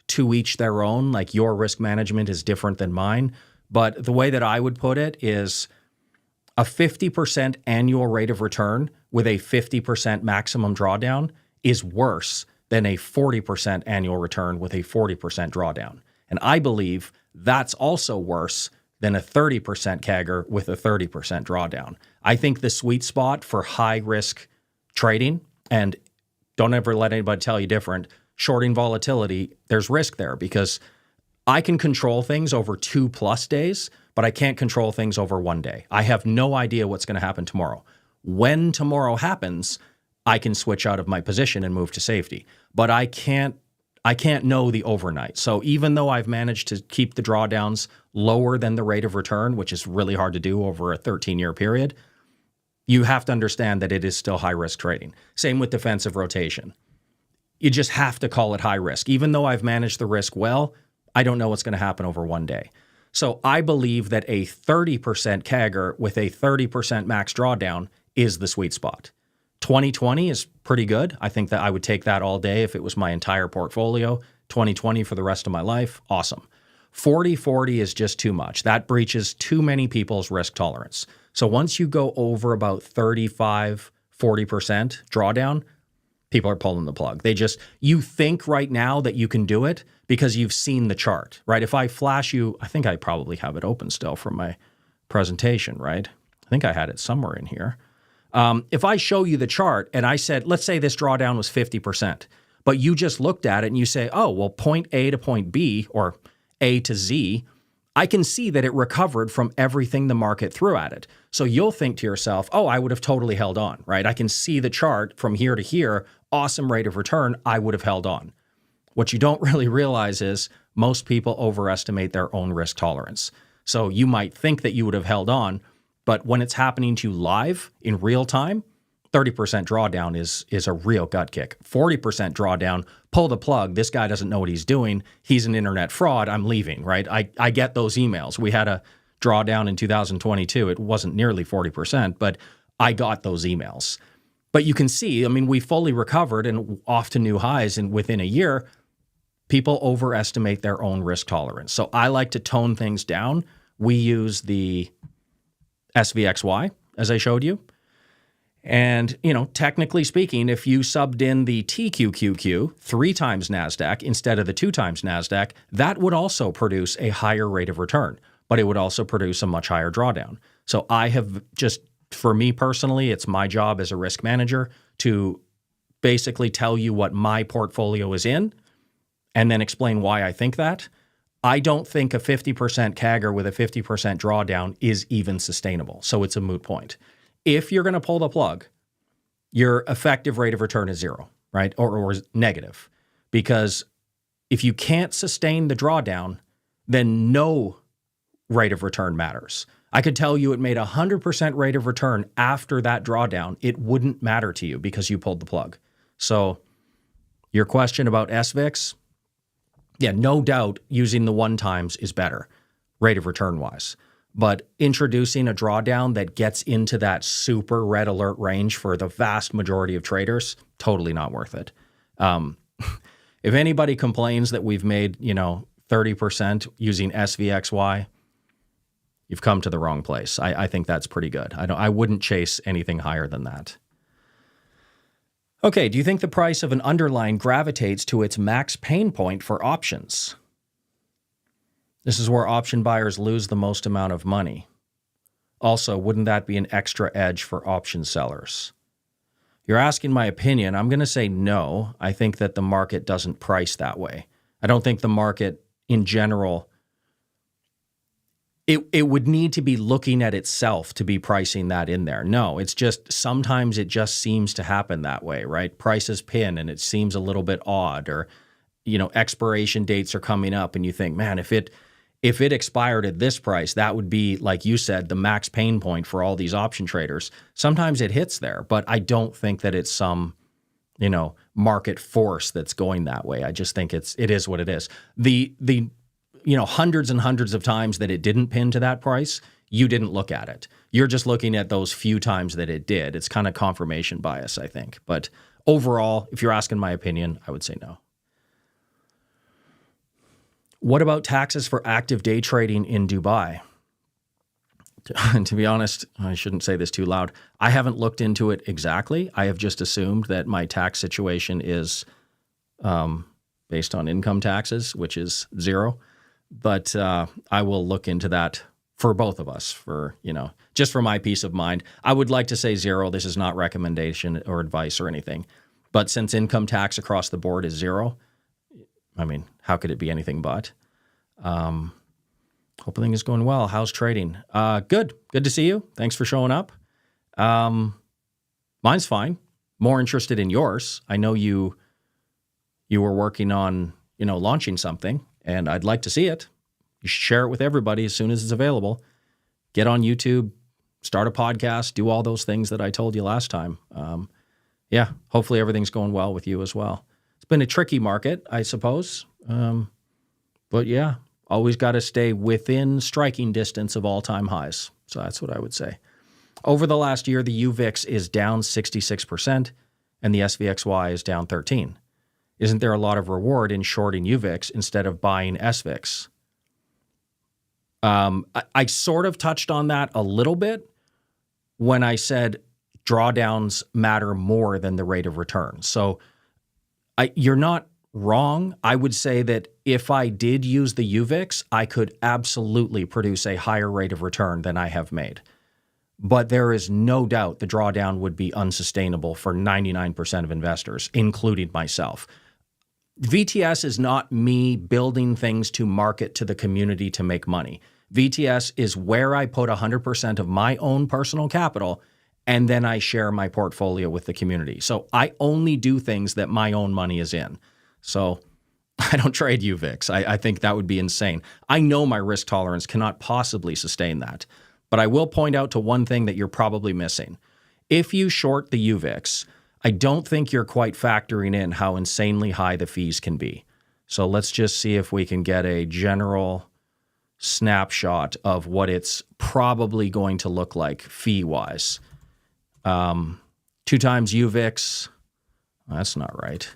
Speaker 1: to each their own, like your risk management is different than mine. But the way that I would put it is a 50% annual rate of return with a 50% maximum drawdown is worse than a 40% annual return with a 40% drawdown. And I believe that's also worse than a 30% CAGR with a 30% drawdown. I think the sweet spot for high risk trading, and don't ever let anybody tell you different, shorting volatility, there's risk there because I can control things over 2+ days, but I can't control things over one day. I have no idea what's going to happen tomorrow. When tomorrow happens, I can switch out of my position and move to safety, but I can't know the overnight. So even though I've managed to keep the drawdowns lower than the rate of return, which is really hard to do over a 13-year period, you have to understand that it is still high-risk trading. Same with defensive rotation. You just have to call it high risk. Even though I've managed the risk well, I don't know what's going to happen over one day. So I believe that a 30% CAGR with a 30% max drawdown is the sweet spot. 2020 is pretty good. I think that I would take that all day if it was my entire portfolio. 2020 for the rest of my life, awesome. 40-40 is just too much. That breaches too many people's risk tolerance. So once you go over about 35, 40% drawdown, people are pulling the plug. You think right now that you can do it because you've seen the chart, right? If I flash you, I think I probably have it open still from my presentation, right? I think I had it somewhere in here. If I show you the chart and I said, let's say this drawdown was 50%, but you just looked at it and you say, oh, well, point A to point B or A to Z, I can see that it recovered from everything the market threw at it. So you'll think to yourself, oh, I would have totally held on, right? I can see the chart from here to here, awesome rate of return, I would have held on. What you don't really realize is most people overestimate their own risk tolerance. So you might think that you would have held on, but when it's happening to you live in real time, 30% drawdown is a real gut kick. 40% drawdown, pull the plug. This guy doesn't know what he's doing. He's an internet fraud. I'm leaving, right? I get those emails. We had a drawdown in 2022. It wasn't nearly 40%, but I got those emails. But you can see, I mean, we fully recovered and off to new highs and within a year. People overestimate their own risk tolerance. So I like to tone things down. We use the SVXY, as I showed you. And, technically speaking, if you subbed in the TQQQ 3 times NASDAQ instead of the 2 times NASDAQ, that would also produce a higher rate of return, but it would also produce a much higher drawdown. So I have for me personally, it's my job as a risk manager to basically tell you what my portfolio is in and then explain why I think that. I don't think a 50% CAGR with a 50% drawdown is even sustainable. So it's a moot point. If you're going to pull the plug, your effective rate of return is 0, right? Or negative. Because if you can't sustain the drawdown, then no rate of return matters. I could tell you it made a 100% rate of return after that drawdown. It wouldn't matter to you because you pulled the plug. So your question about SVIX, yeah, no doubt using the 1 times is better, rate of return wise. But introducing a drawdown that gets into that super red alert range for the vast majority of traders, totally not worth it. If anybody complains that we've made, 30% using SVXY, you've come to the wrong place. I think that's pretty good. I wouldn't chase anything higher than that. Okay, do you think the price of an underlying gravitates to its max pain point for options? This is where option buyers lose the most amount of money. Also, wouldn't that be an extra edge for option sellers? You're asking my opinion. I'm going to say no. I think that the market doesn't price that way. I don't think the market in general, it would need to be looking at itself to be pricing that in there. No, it's just sometimes it just seems to happen that way, right? Prices pin and it seems a little bit odd, or, expiration dates are coming up and you think, man, if it expired at this price, that would be, like you said, the max pain point for all these option traders. Sometimes it hits there, but I don't think that it's some, market force that's going that way. I just think it is what it is. The hundreds and hundreds of times that it didn't pin to that price, you didn't look at it. You're just looking at those few times that it did. It's kind of confirmation bias, I think. But overall, if you're asking my opinion, I would say no. What about taxes for active day trading in Dubai? To be honest, I shouldn't say this too loud. I haven't looked into it exactly. I have just assumed that my tax situation is based on income taxes, which is 0. But I will look into that for both of us, just for my peace of mind. I would like to say 0. This is not recommendation or advice or anything. But since income tax across the board is 0, I mean, how could it be anything but? Hope everything is going well. How's trading? Good. Good to see you. Thanks for showing up. Mine's fine. More interested in yours. I know you were working on, launching something, and I'd like to see it. You should share it with everybody as soon as it's available. Get on YouTube, start a podcast, do all those things that I told you last time. Hopefully everything's going well with you as well. It's been a tricky market, I suppose. But yeah, always got to stay within striking distance of all-time highs. So that's what I would say. Over the last year, the UVIX is down 66% and the SVXY is down 13%. Isn't there a lot of reward in shorting UVIX instead of buying SVIX? I sort of touched on that a little bit when I said drawdowns matter more than the rate of return. So you're not wrong. I would say that if I did use the UVIX, I could absolutely produce a higher rate of return than I have made. But there is no doubt the drawdown would be unsustainable for 99% of investors, including myself. VTS is not me building things to market to the community to make money. VTS is where I put 100% of my own personal capital, and then I share my portfolio with the community. So I only do things that my own money is in. So I don't trade UVIX. I think that would be insane. I know my risk tolerance cannot possibly sustain that. But I will point out to one thing that you're probably missing. If you short the UVIX, I don't think you're quite factoring in how insanely high the fees can be. So let's just see if we can get a general snapshot of what it's probably going to look like fee-wise. 2 times UVIX, that's not right.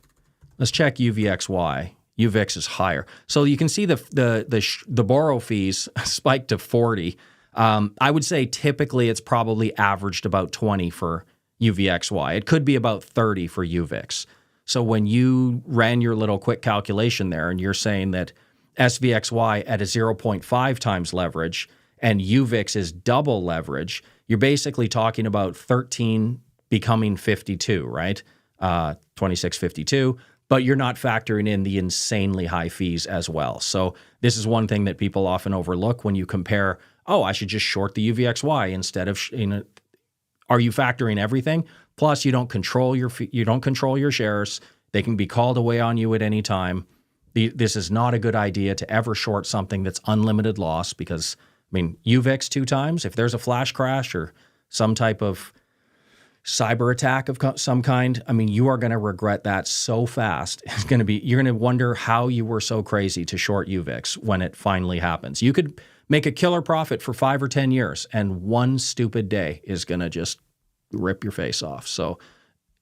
Speaker 1: Let's check UVXY. UVIX is higher. So you can see the borrow fees spiked to 40. I would say typically it's probably averaged about 20 for UVXY. It could be about 30 for UVIX. So when you ran your little quick calculation there and you're saying that SVXY at a 0.5 times leverage and UVIX is double leverage, you're basically talking about 13 becoming 52, right? 26.52. But you're not factoring in the insanely high fees as well. So this is one thing that people often overlook when you compare, I should just short the UVXY instead of, are you factoring everything? Plus, you don't control your shares. They can be called away on you at any time. This is not a good idea to ever short something that's unlimited loss because, UVIX 2 times, if there's a flash crash or some type of cyber attack of some kind, you are going to regret that so fast. You're going to wonder how you were so crazy to short UVIX when it finally happens. You could make a killer profit for 5 or 10 years, and one stupid day is going to just rip your face off. So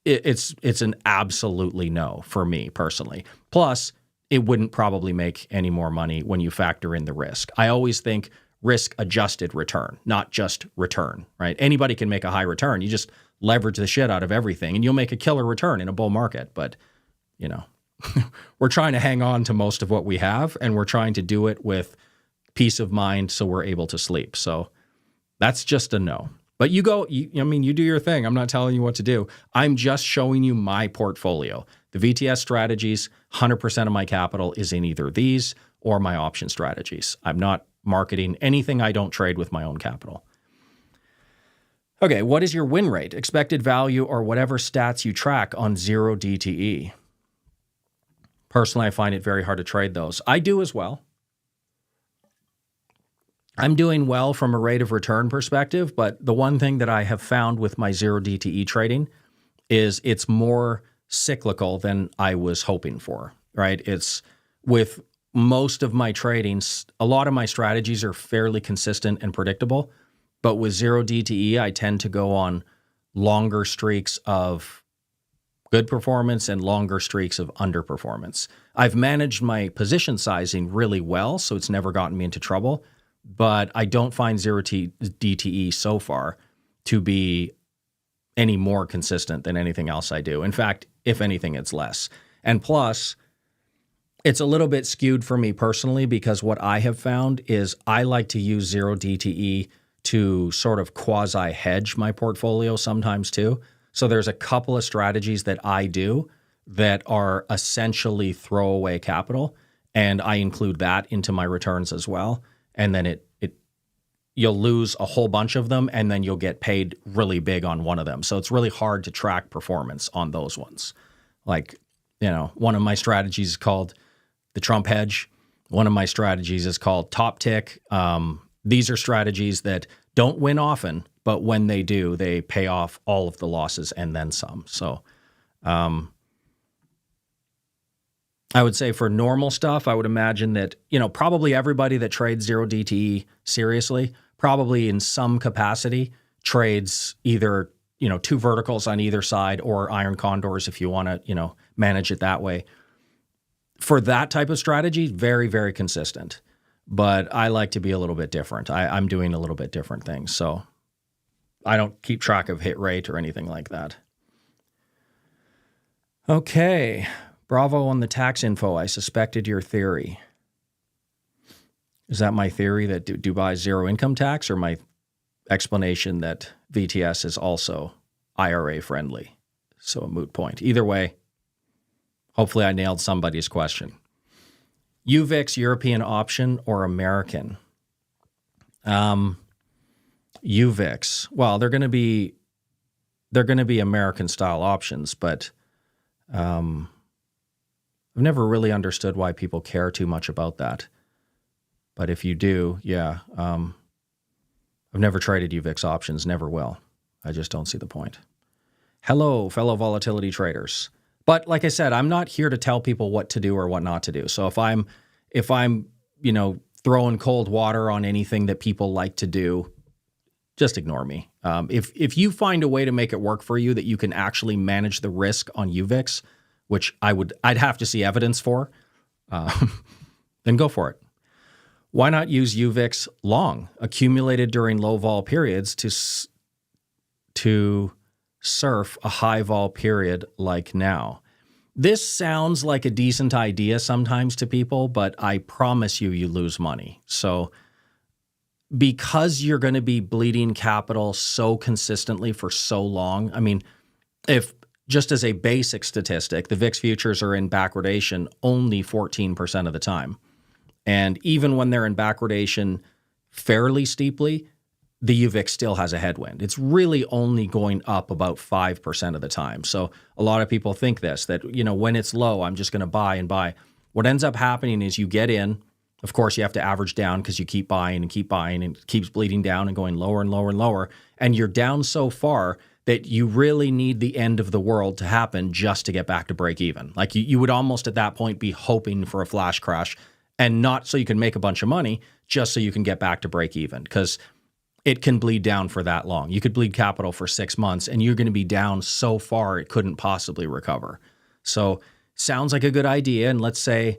Speaker 1: it's an absolutely no for me personally. Plus, it wouldn't probably make any more money when you factor in the risk. I always think risk-adjusted return, not just return, right? Anybody can make a high return. You just leverage the shit out of everything, and you'll make a killer return in a bull market. But, we're trying to hang on to most of what we have, and we're trying to do it with peace of mind so we're able to sleep. So that's just a no. But you do your thing. I'm not telling you what to do. I'm just showing you my portfolio. The VTS strategies, 100% of my capital is in either these or my option strategies. I'm not marketing anything I don't trade with my own capital. Okay, what is your win rate, expected value, or whatever stats you track on 0 DTE? Personally, I find it very hard to trade those. I do as well. I'm doing well from a rate of return perspective, but the one thing that I have found with my 0 DTE trading is it's more cyclical than I was hoping for, right? It's with most of my trading, a lot of my strategies are fairly consistent and predictable. But with 0 DTE, I tend to go on longer streaks of good performance and longer streaks of underperformance. I've managed my position sizing really well, so it's never gotten me into trouble. But I don't find 0 DTE so far to be any more consistent than anything else I do. In fact, if anything, it's less. And plus, it's a little bit skewed for me personally because what I have found is I like to use 0 DTE to sort of quasi-hedge my portfolio sometimes too. So there's a couple of strategies that I do that are essentially throwaway capital, and I include that into my returns as well. and then you'll lose a whole bunch of them, and then you'll get paid really big on one of them. So it's really hard to track performance on those ones. Like, one of my strategies is called the Trump hedge. One of my strategies is called top tick. These are strategies that don't win often, but when they do, they pay off all of the losses and then some. So I would say for normal stuff, I would imagine that, probably everybody that trades 0 DTE seriously, probably in some capacity trades either, 2 verticals on either side or iron condors if you want to, manage it that way. For that type of strategy, very, very consistent. But I like to be a little bit different. I'm doing a little bit different things. So I don't keep track of hit rate or anything like that. Okay. Bravo on the tax info. I suspected your theory. Is that my theory that Dubai is zero income tax, or my explanation that VTS is also IRA friendly? So a moot point. Either way, hopefully I nailed somebody's question. UVIX, European option or American? UVIX. Well, they're going to be American style options, but I've never really understood why people care too much about that. But if you do, yeah. I've never traded UVIX options, never will. I just don't see the point. Hello, fellow volatility traders. But like I said, I'm not here to tell people what to do or what not to do. So if I'm throwing cold water on anything that people like to do, just ignore me. If you find a way to make it work for you that you can actually manage the risk on UVIX, which I'd have to see evidence for, then go for it. Why not use UVIX long, accumulated during low vol periods to surf a high vol period like now? This sounds like a decent idea sometimes to people, but I promise you lose money. So because you're going to be bleeding capital so consistently for so long, I mean, if just as a basic statistic, the VIX futures are in backwardation only 14% of the time. And even when they're in backwardation fairly steeply, the UVIX still has a headwind. It's really only going up about 5% of the time. So a lot of people think that, when it's low, I'm just going to buy and buy. What ends up happening is you get in. Of course, you have to average down because you keep buying and it keeps bleeding down and going lower and lower and lower. And you're down so far that you really need the end of the world to happen just to get back to break even. Like you would almost at that point be hoping for a flash crash, and not so you can make a bunch of money, just so you can get back to break even, because it can bleed down for that long. You could bleed capital for 6 months and you're going to be down so far it couldn't possibly recover. So sounds like a good idea. And let's say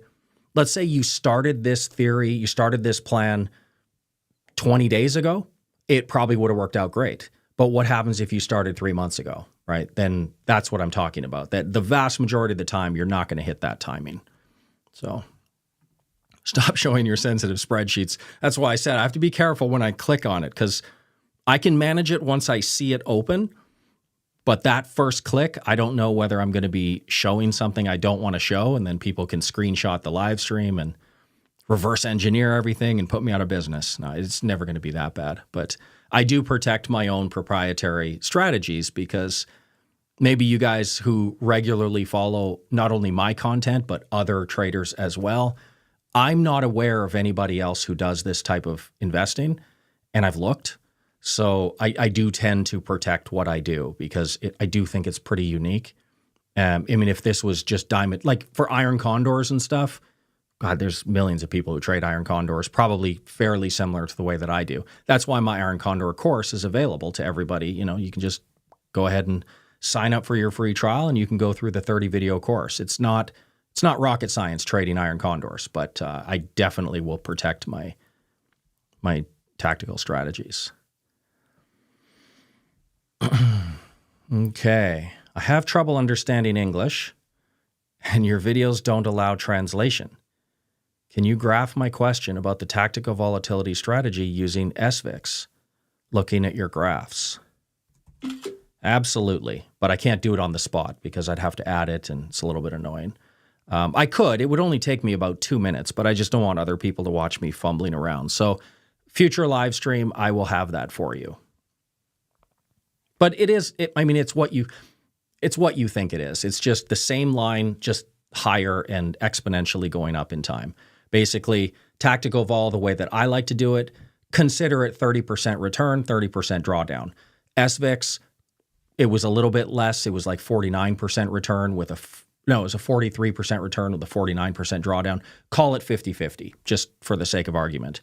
Speaker 1: you started this theory, you started this plan 20 days ago, it probably would have worked out great. But what happens if you started 3 months ago, right? Then that's what I'm talking about. That the vast majority of the time, you're not going to hit that timing. So stop showing your sensitive spreadsheets. That's why I said I have to be careful when I click on it, because I can manage it once I see it open. But that first click, I don't know whether I'm going to be showing something I don't want to show, and then people can screenshot the live stream and reverse engineer everything and put me out of business. No, it's never going to be that bad. But I do protect my own proprietary strategies, because maybe you guys who regularly follow not only my content, but other traders as well, I'm not aware of anybody else who does this type of investing, and I've looked. So I do tend to protect what I do, because I do think it's pretty unique. I mean, if this was just diamond, like for iron condors and stuff, God, there's millions of people who trade iron condors, probably fairly similar to the way that I do. That's why my iron condor course is available to everybody. You can just go ahead and sign up for your free trial, and you can go through the 30 video course. It's not rocket science trading iron condors, but I definitely will protect my tactical strategies. Okay. I have trouble understanding English, and your videos don't allow translation. Can you graph my question about the tactical volatility strategy using SVIX, looking at your graphs? Absolutely, but I can't do it on the spot because I'd have to add it, and it's a little bit annoying. I could. It would only take me about 2 minutes, but I just don't want other people to watch me fumbling around. So future live stream, I will have that for you. But it's what you think it is. It's just the same line, just higher and exponentially going up in time. Basically, tactical vol, the way that I like to do it, consider it 30% return, 30% drawdown. SVIX, it was a little bit less. It was like 49% return with it was a 43% return with a 49% drawdown. Call it 50-50, just for the sake of argument.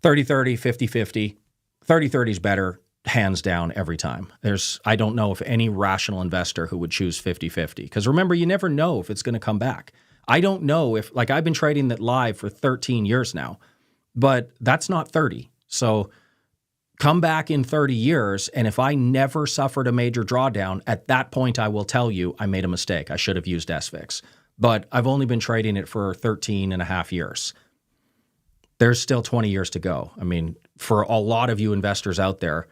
Speaker 1: 30-30, 50-50. 30-30 is better, hands down, every time. I don't know if any rational investor who would choose 50-50. Because remember, you never know if it's going to come back. I don't know if, I've been trading that live for 13 years now, but that's not 30. So come back in 30 years, and if I never suffered a major drawdown, at that point I will tell you I made a mistake. I should have used SVIX. But I've only been trading it for 13 and a half years. There's still 20 years to go. I mean, for a lot of you investors out there,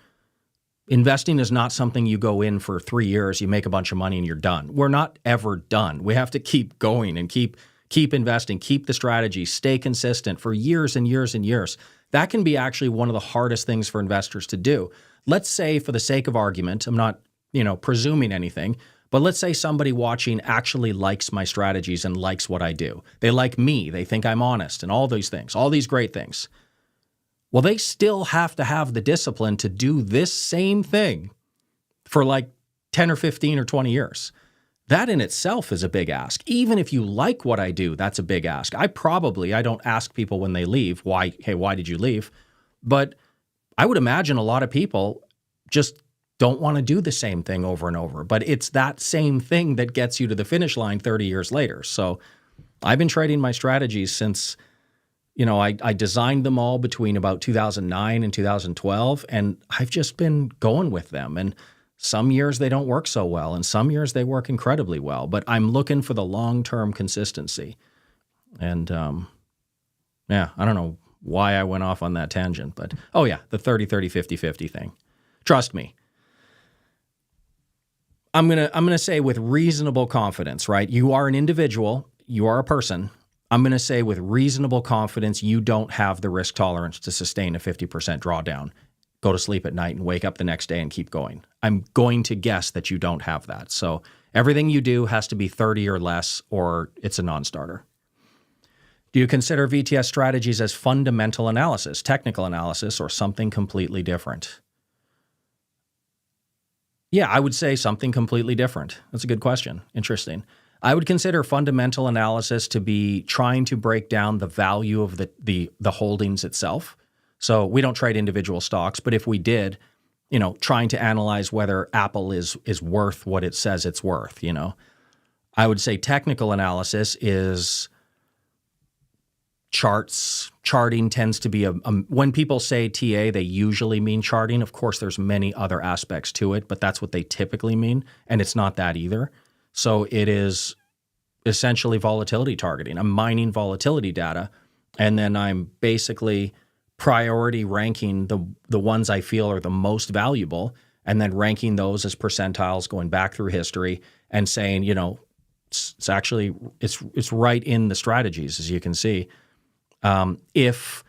Speaker 1: investing is not something you go in for 3 years, you make a bunch of money, and you're done. We're not ever done. We have to keep going and keep investing, keep the strategy, stay consistent for years and years and years. That can be actually one of the hardest things for investors to do. Let's say, for the sake of argument, I'm not, presuming anything, but let's say somebody watching actually likes my strategies and likes what I do. They like me. They think I'm honest and all these things, all these great things. Well, they still have to have the discipline to do this same thing for 10 or 15 or 20 years. That in itself is a big ask. Even if you like what I do, that's a big ask. I don't ask people when they leave, why did you leave? But I would imagine a lot of people just don't want to do the same thing over and over. But it's that same thing that gets you to the finish line 30 years later. So I've been trading my strategies since, I designed them all between about 2009 and 2012, and I've just been going with them. And some years they don't work so well, and some years they work incredibly well. But I'm looking for the long-term consistency. And I don't know why I went off on that tangent, but the 30-30, 50-50 thing. Trust me. I'm gonna say with reasonable confidence, right? You are an individual, you are a person. I'm gonna say with reasonable confidence, you don't have the risk tolerance to sustain a 50% drawdown. Go to sleep at night and wake up the next day and keep going. I'm going to guess that you don't have that. So everything you do has to be 30 or less, or it's a non-starter. Do you consider VTS strategies as fundamental analysis, technical analysis, or something completely different? Yeah, I would say something completely different. That's a good question. Interesting. I would consider fundamental analysis to be trying to break down the value of the holdings itself. So we don't trade individual stocks, but if we did, trying to analyze whether Apple is worth what it says it's worth, I would say technical analysis is charts. Charting tends to be when people say TA, they usually mean charting. Of course, there's many other aspects to it, but that's what they typically mean, and it's not that either. So it is essentially volatility targeting. I'm mining volatility data, and then I'm basically priority ranking the ones I feel are the most valuable, and then ranking those as percentiles going back through history and saying, it's actually right in the strategies, as you can see. If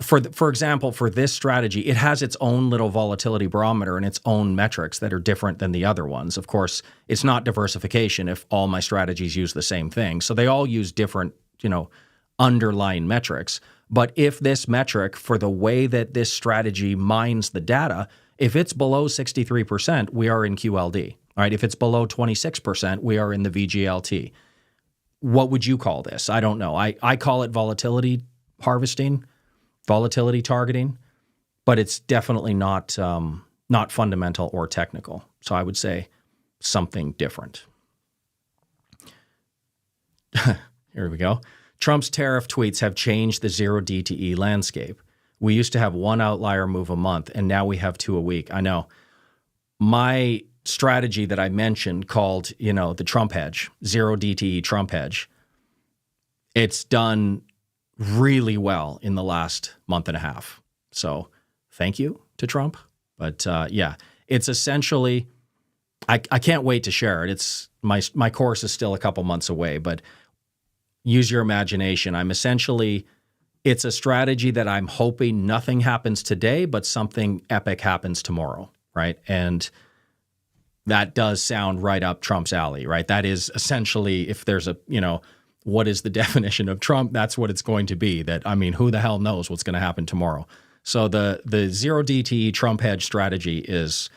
Speaker 1: for example, for this strategy, it has its own little volatility barometer and its own metrics that are different than the other ones. Of course, it's not diversification if all my strategies use the same thing. So they all use different, underlying metrics. But if this metric, for the way that this strategy mines the data, if it's below 63%, we are in QLD. All right, if it's below 26%, we are in the VGLT. What would you call this? I don't know. I call it volatility harvesting, volatility targeting, but it's definitely not fundamental or technical. So I would say something different. Here we go. Trump's tariff tweets have changed the zero DTE landscape. We used to have one outlier move a month, and now we have 2 a week. I know. My strategy that I mentioned called, the Trump hedge, zero DTE Trump hedge, it's done really well in the last month and a half. So thank you to Trump. But it's essentially, I can't wait to share it. It's my course is still a couple months away, but use your imagination. It's a strategy that I'm hoping nothing happens today, but something epic happens tomorrow, right? And that does sound right up Trump's alley, right? That is essentially, if there's what is the definition of Trump? That's what it's going to be. Who the hell knows what's going to happen tomorrow? So the zero DTE Trump hedge strategy is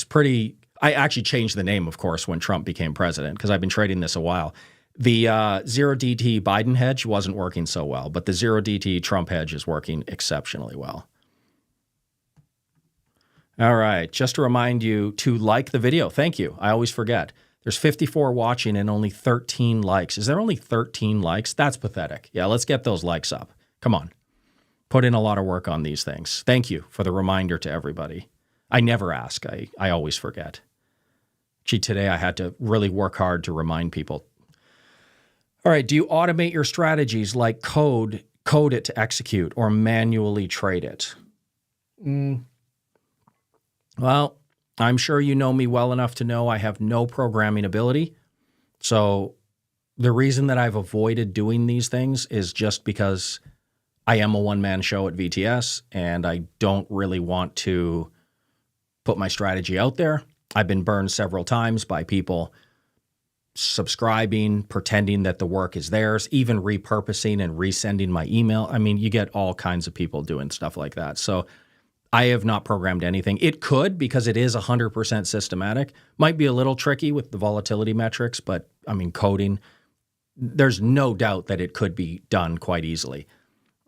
Speaker 1: pretty. I actually changed the name, of course, when Trump became president, because I've been trading this a while. The zero DTE Biden hedge wasn't working so well, but the zero DTE Trump hedge is working exceptionally well. All right, just to remind you to like the video. Thank you. I always forget. There's 54 watching and only 13 likes. Is there only 13 likes? That's pathetic. Yeah, let's get those likes up. Come on. Put in a lot of work on these things. Thank you for the reminder to everybody. I never ask. I always forget. Gee, today I had to really work hard to remind people. All right, do you automate your strategies like code it to execute or manually trade it? Well, I'm sure you know me well enough to know I have no programming ability. So the reason that I've avoided doing these things is just because I am a one-man show at VTS and I don't really want to put my strategy out there. I've been burned several times by people subscribing, pretending that the work is theirs, even repurposing and resending my email. You get all kinds of people doing stuff like that. So I have not programmed anything. It could, because it is 100% systematic. Might be a little tricky with the volatility metrics, but coding, there's no doubt that it could be done quite easily.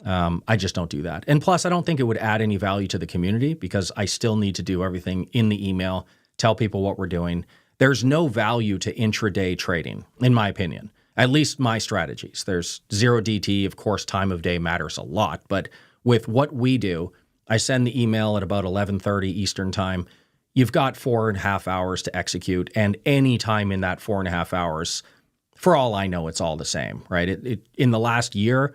Speaker 1: I just don't do that. And plus, I don't think it would add any value to the community because I still need to do everything in the email, tell people what we're doing. There's no value to intraday trading, in my opinion, at least my strategies. There's zero DT, of course, time of day matters a lot, but with what we do, I send the email at about 11:30 Eastern time. You've got 4.5 hours to execute, and any time in that 4.5 hours, for all I know, it's all the same, right? In the last year,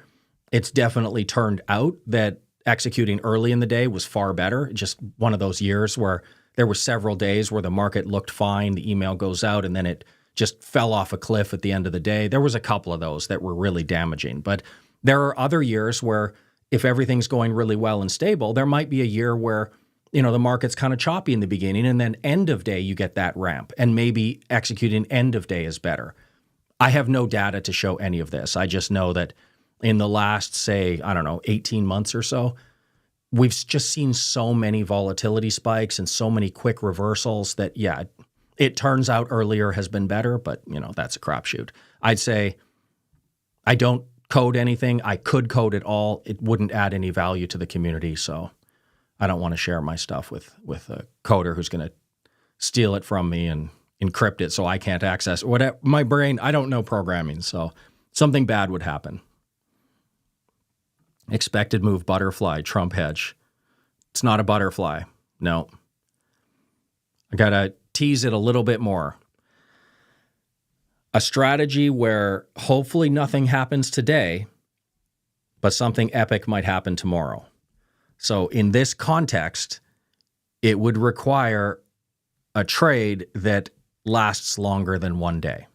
Speaker 1: it's definitely turned out that executing early in the day was far better. Just one of those years where there were several days where the market looked fine, the email goes out, and then it just fell off a cliff at the end of the day. There was a couple of those that were really damaging. But there are other years where if everything's going really well and stable, there might be a year where, the market's kind of choppy in the beginning, and then end of day you get that ramp, and maybe executing end of day is better. I have no data to show any of this. I just know that in the last, say, 18 months or so, we've just seen so many volatility spikes and so many quick reversals that, yeah, it turns out earlier has been better, but, that's a crapshoot. I'd say I don't code anything. I could code it all. It wouldn't add any value to the community, so I don't want to share my stuff with a coder who's going to steal it from me and encrypt it so I can't access whatever. My brain, I don't know programming, so something bad would happen. Expected move butterfly, Trump hedge. It's not a butterfly. No. I got to tease it a little bit more. A strategy where hopefully nothing happens today, but something epic might happen tomorrow. So in this context, it would require a trade that lasts longer than one day.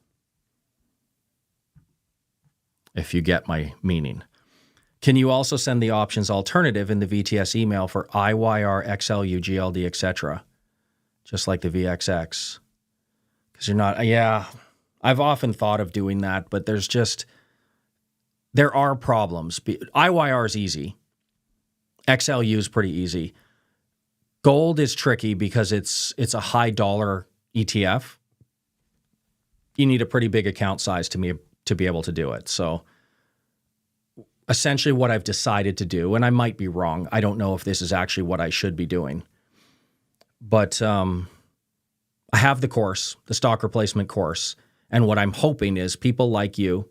Speaker 1: If you get my meaning. Can you also send the options alternative in the VTS email for IYR, XLU, GLD, etc.? Just like the VXX. Because you're not, I've often thought of doing that, but there are problems. IYR is easy. XLU is pretty easy. Gold is tricky because it's a high dollar ETF. You need a pretty big account size to be able to do it. So essentially what I've decided to do, and I might be wrong, I don't know if this is actually what I should be doing, but I have the course, the stock replacement course, and what I'm hoping is people like you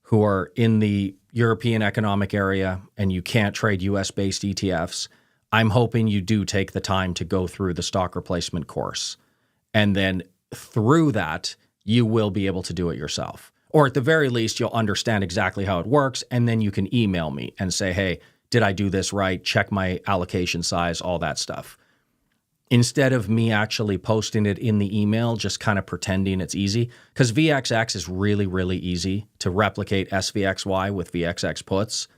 Speaker 1: who are in the European economic area and you can't trade US-based ETFs, I'm hoping you do take the time to go through the stock replacement course. And then through that, you will be able to do it yourself. Or at the very least, you'll understand exactly how it works, and then you can email me and say, hey, did I do this right? Check my allocation size, all that stuff. instead of me actually posting it in the email, just kind of pretending it's easy, because VXX is really, really easy to replicate SVXY with VXX puts,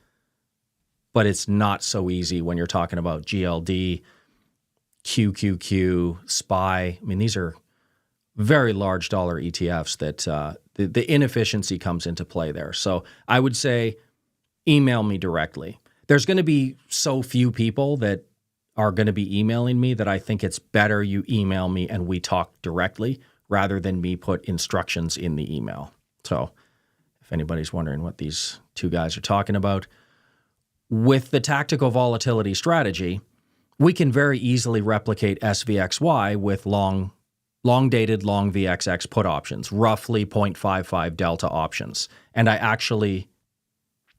Speaker 1: but it's not so easy when you're talking about GLD, QQQ, SPY. I mean, these are very large dollar ETFs that the inefficiency comes into play there. So I would say email me directly. There's going to be so few people that are going to be emailing me that I think it's better you email me and we talk directly rather than me put instructions in the email. So if anybody's wondering what these two guys are talking about, with the tactical volatility strategy, we can very easily replicate SVXY with long-dated, long VXX put options, roughly 0.55 delta options. And I actually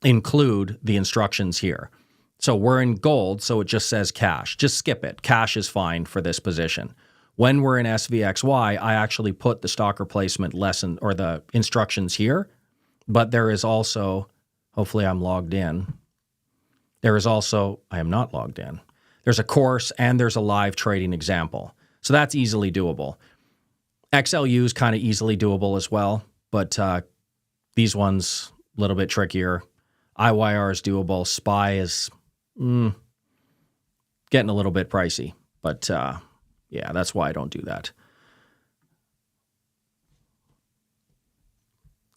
Speaker 1: include the instructions here. So we're in gold, so it just says cash. Just skip it. Cash is fine for this position. When we're in SVXY, I actually put the stock replacement lesson or the instructions here, but there is also, hopefully I'm logged in. There is also, I am not logged in. There's a course and there's a live trading example. So that's easily doable. XLU is kind of easily doable as well, but these ones a little bit trickier. IYR is doable. SPY is getting a little bit pricey, but yeah, that's why I don't do that.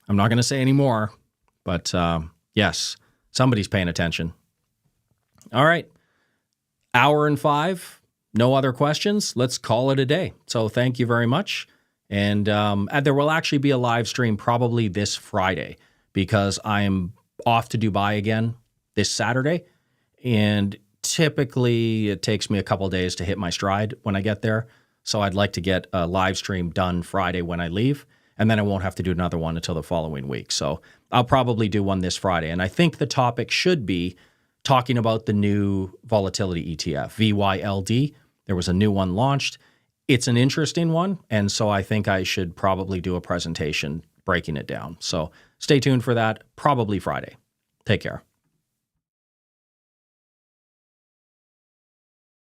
Speaker 1: I'm not going to say any more, but yes, somebody's paying attention. All right. Hour and 5. No other questions. Let's call it a day. So thank you very much. And there will actually be a live stream probably this Friday because I am off to Dubai again this Saturday. And typically it takes me a couple of days to hit my stride when I get there. So I'd like to get a live stream done Friday when I leave. And then I won't have to do another one until the following week. So I'll probably do one this Friday. And I think the topic should be talking about the new volatility ETF, VYLD. There was a new one launched. It's an interesting one, and so I think I should probably do a presentation breaking it down. So stay tuned for that, probably Friday. Take care.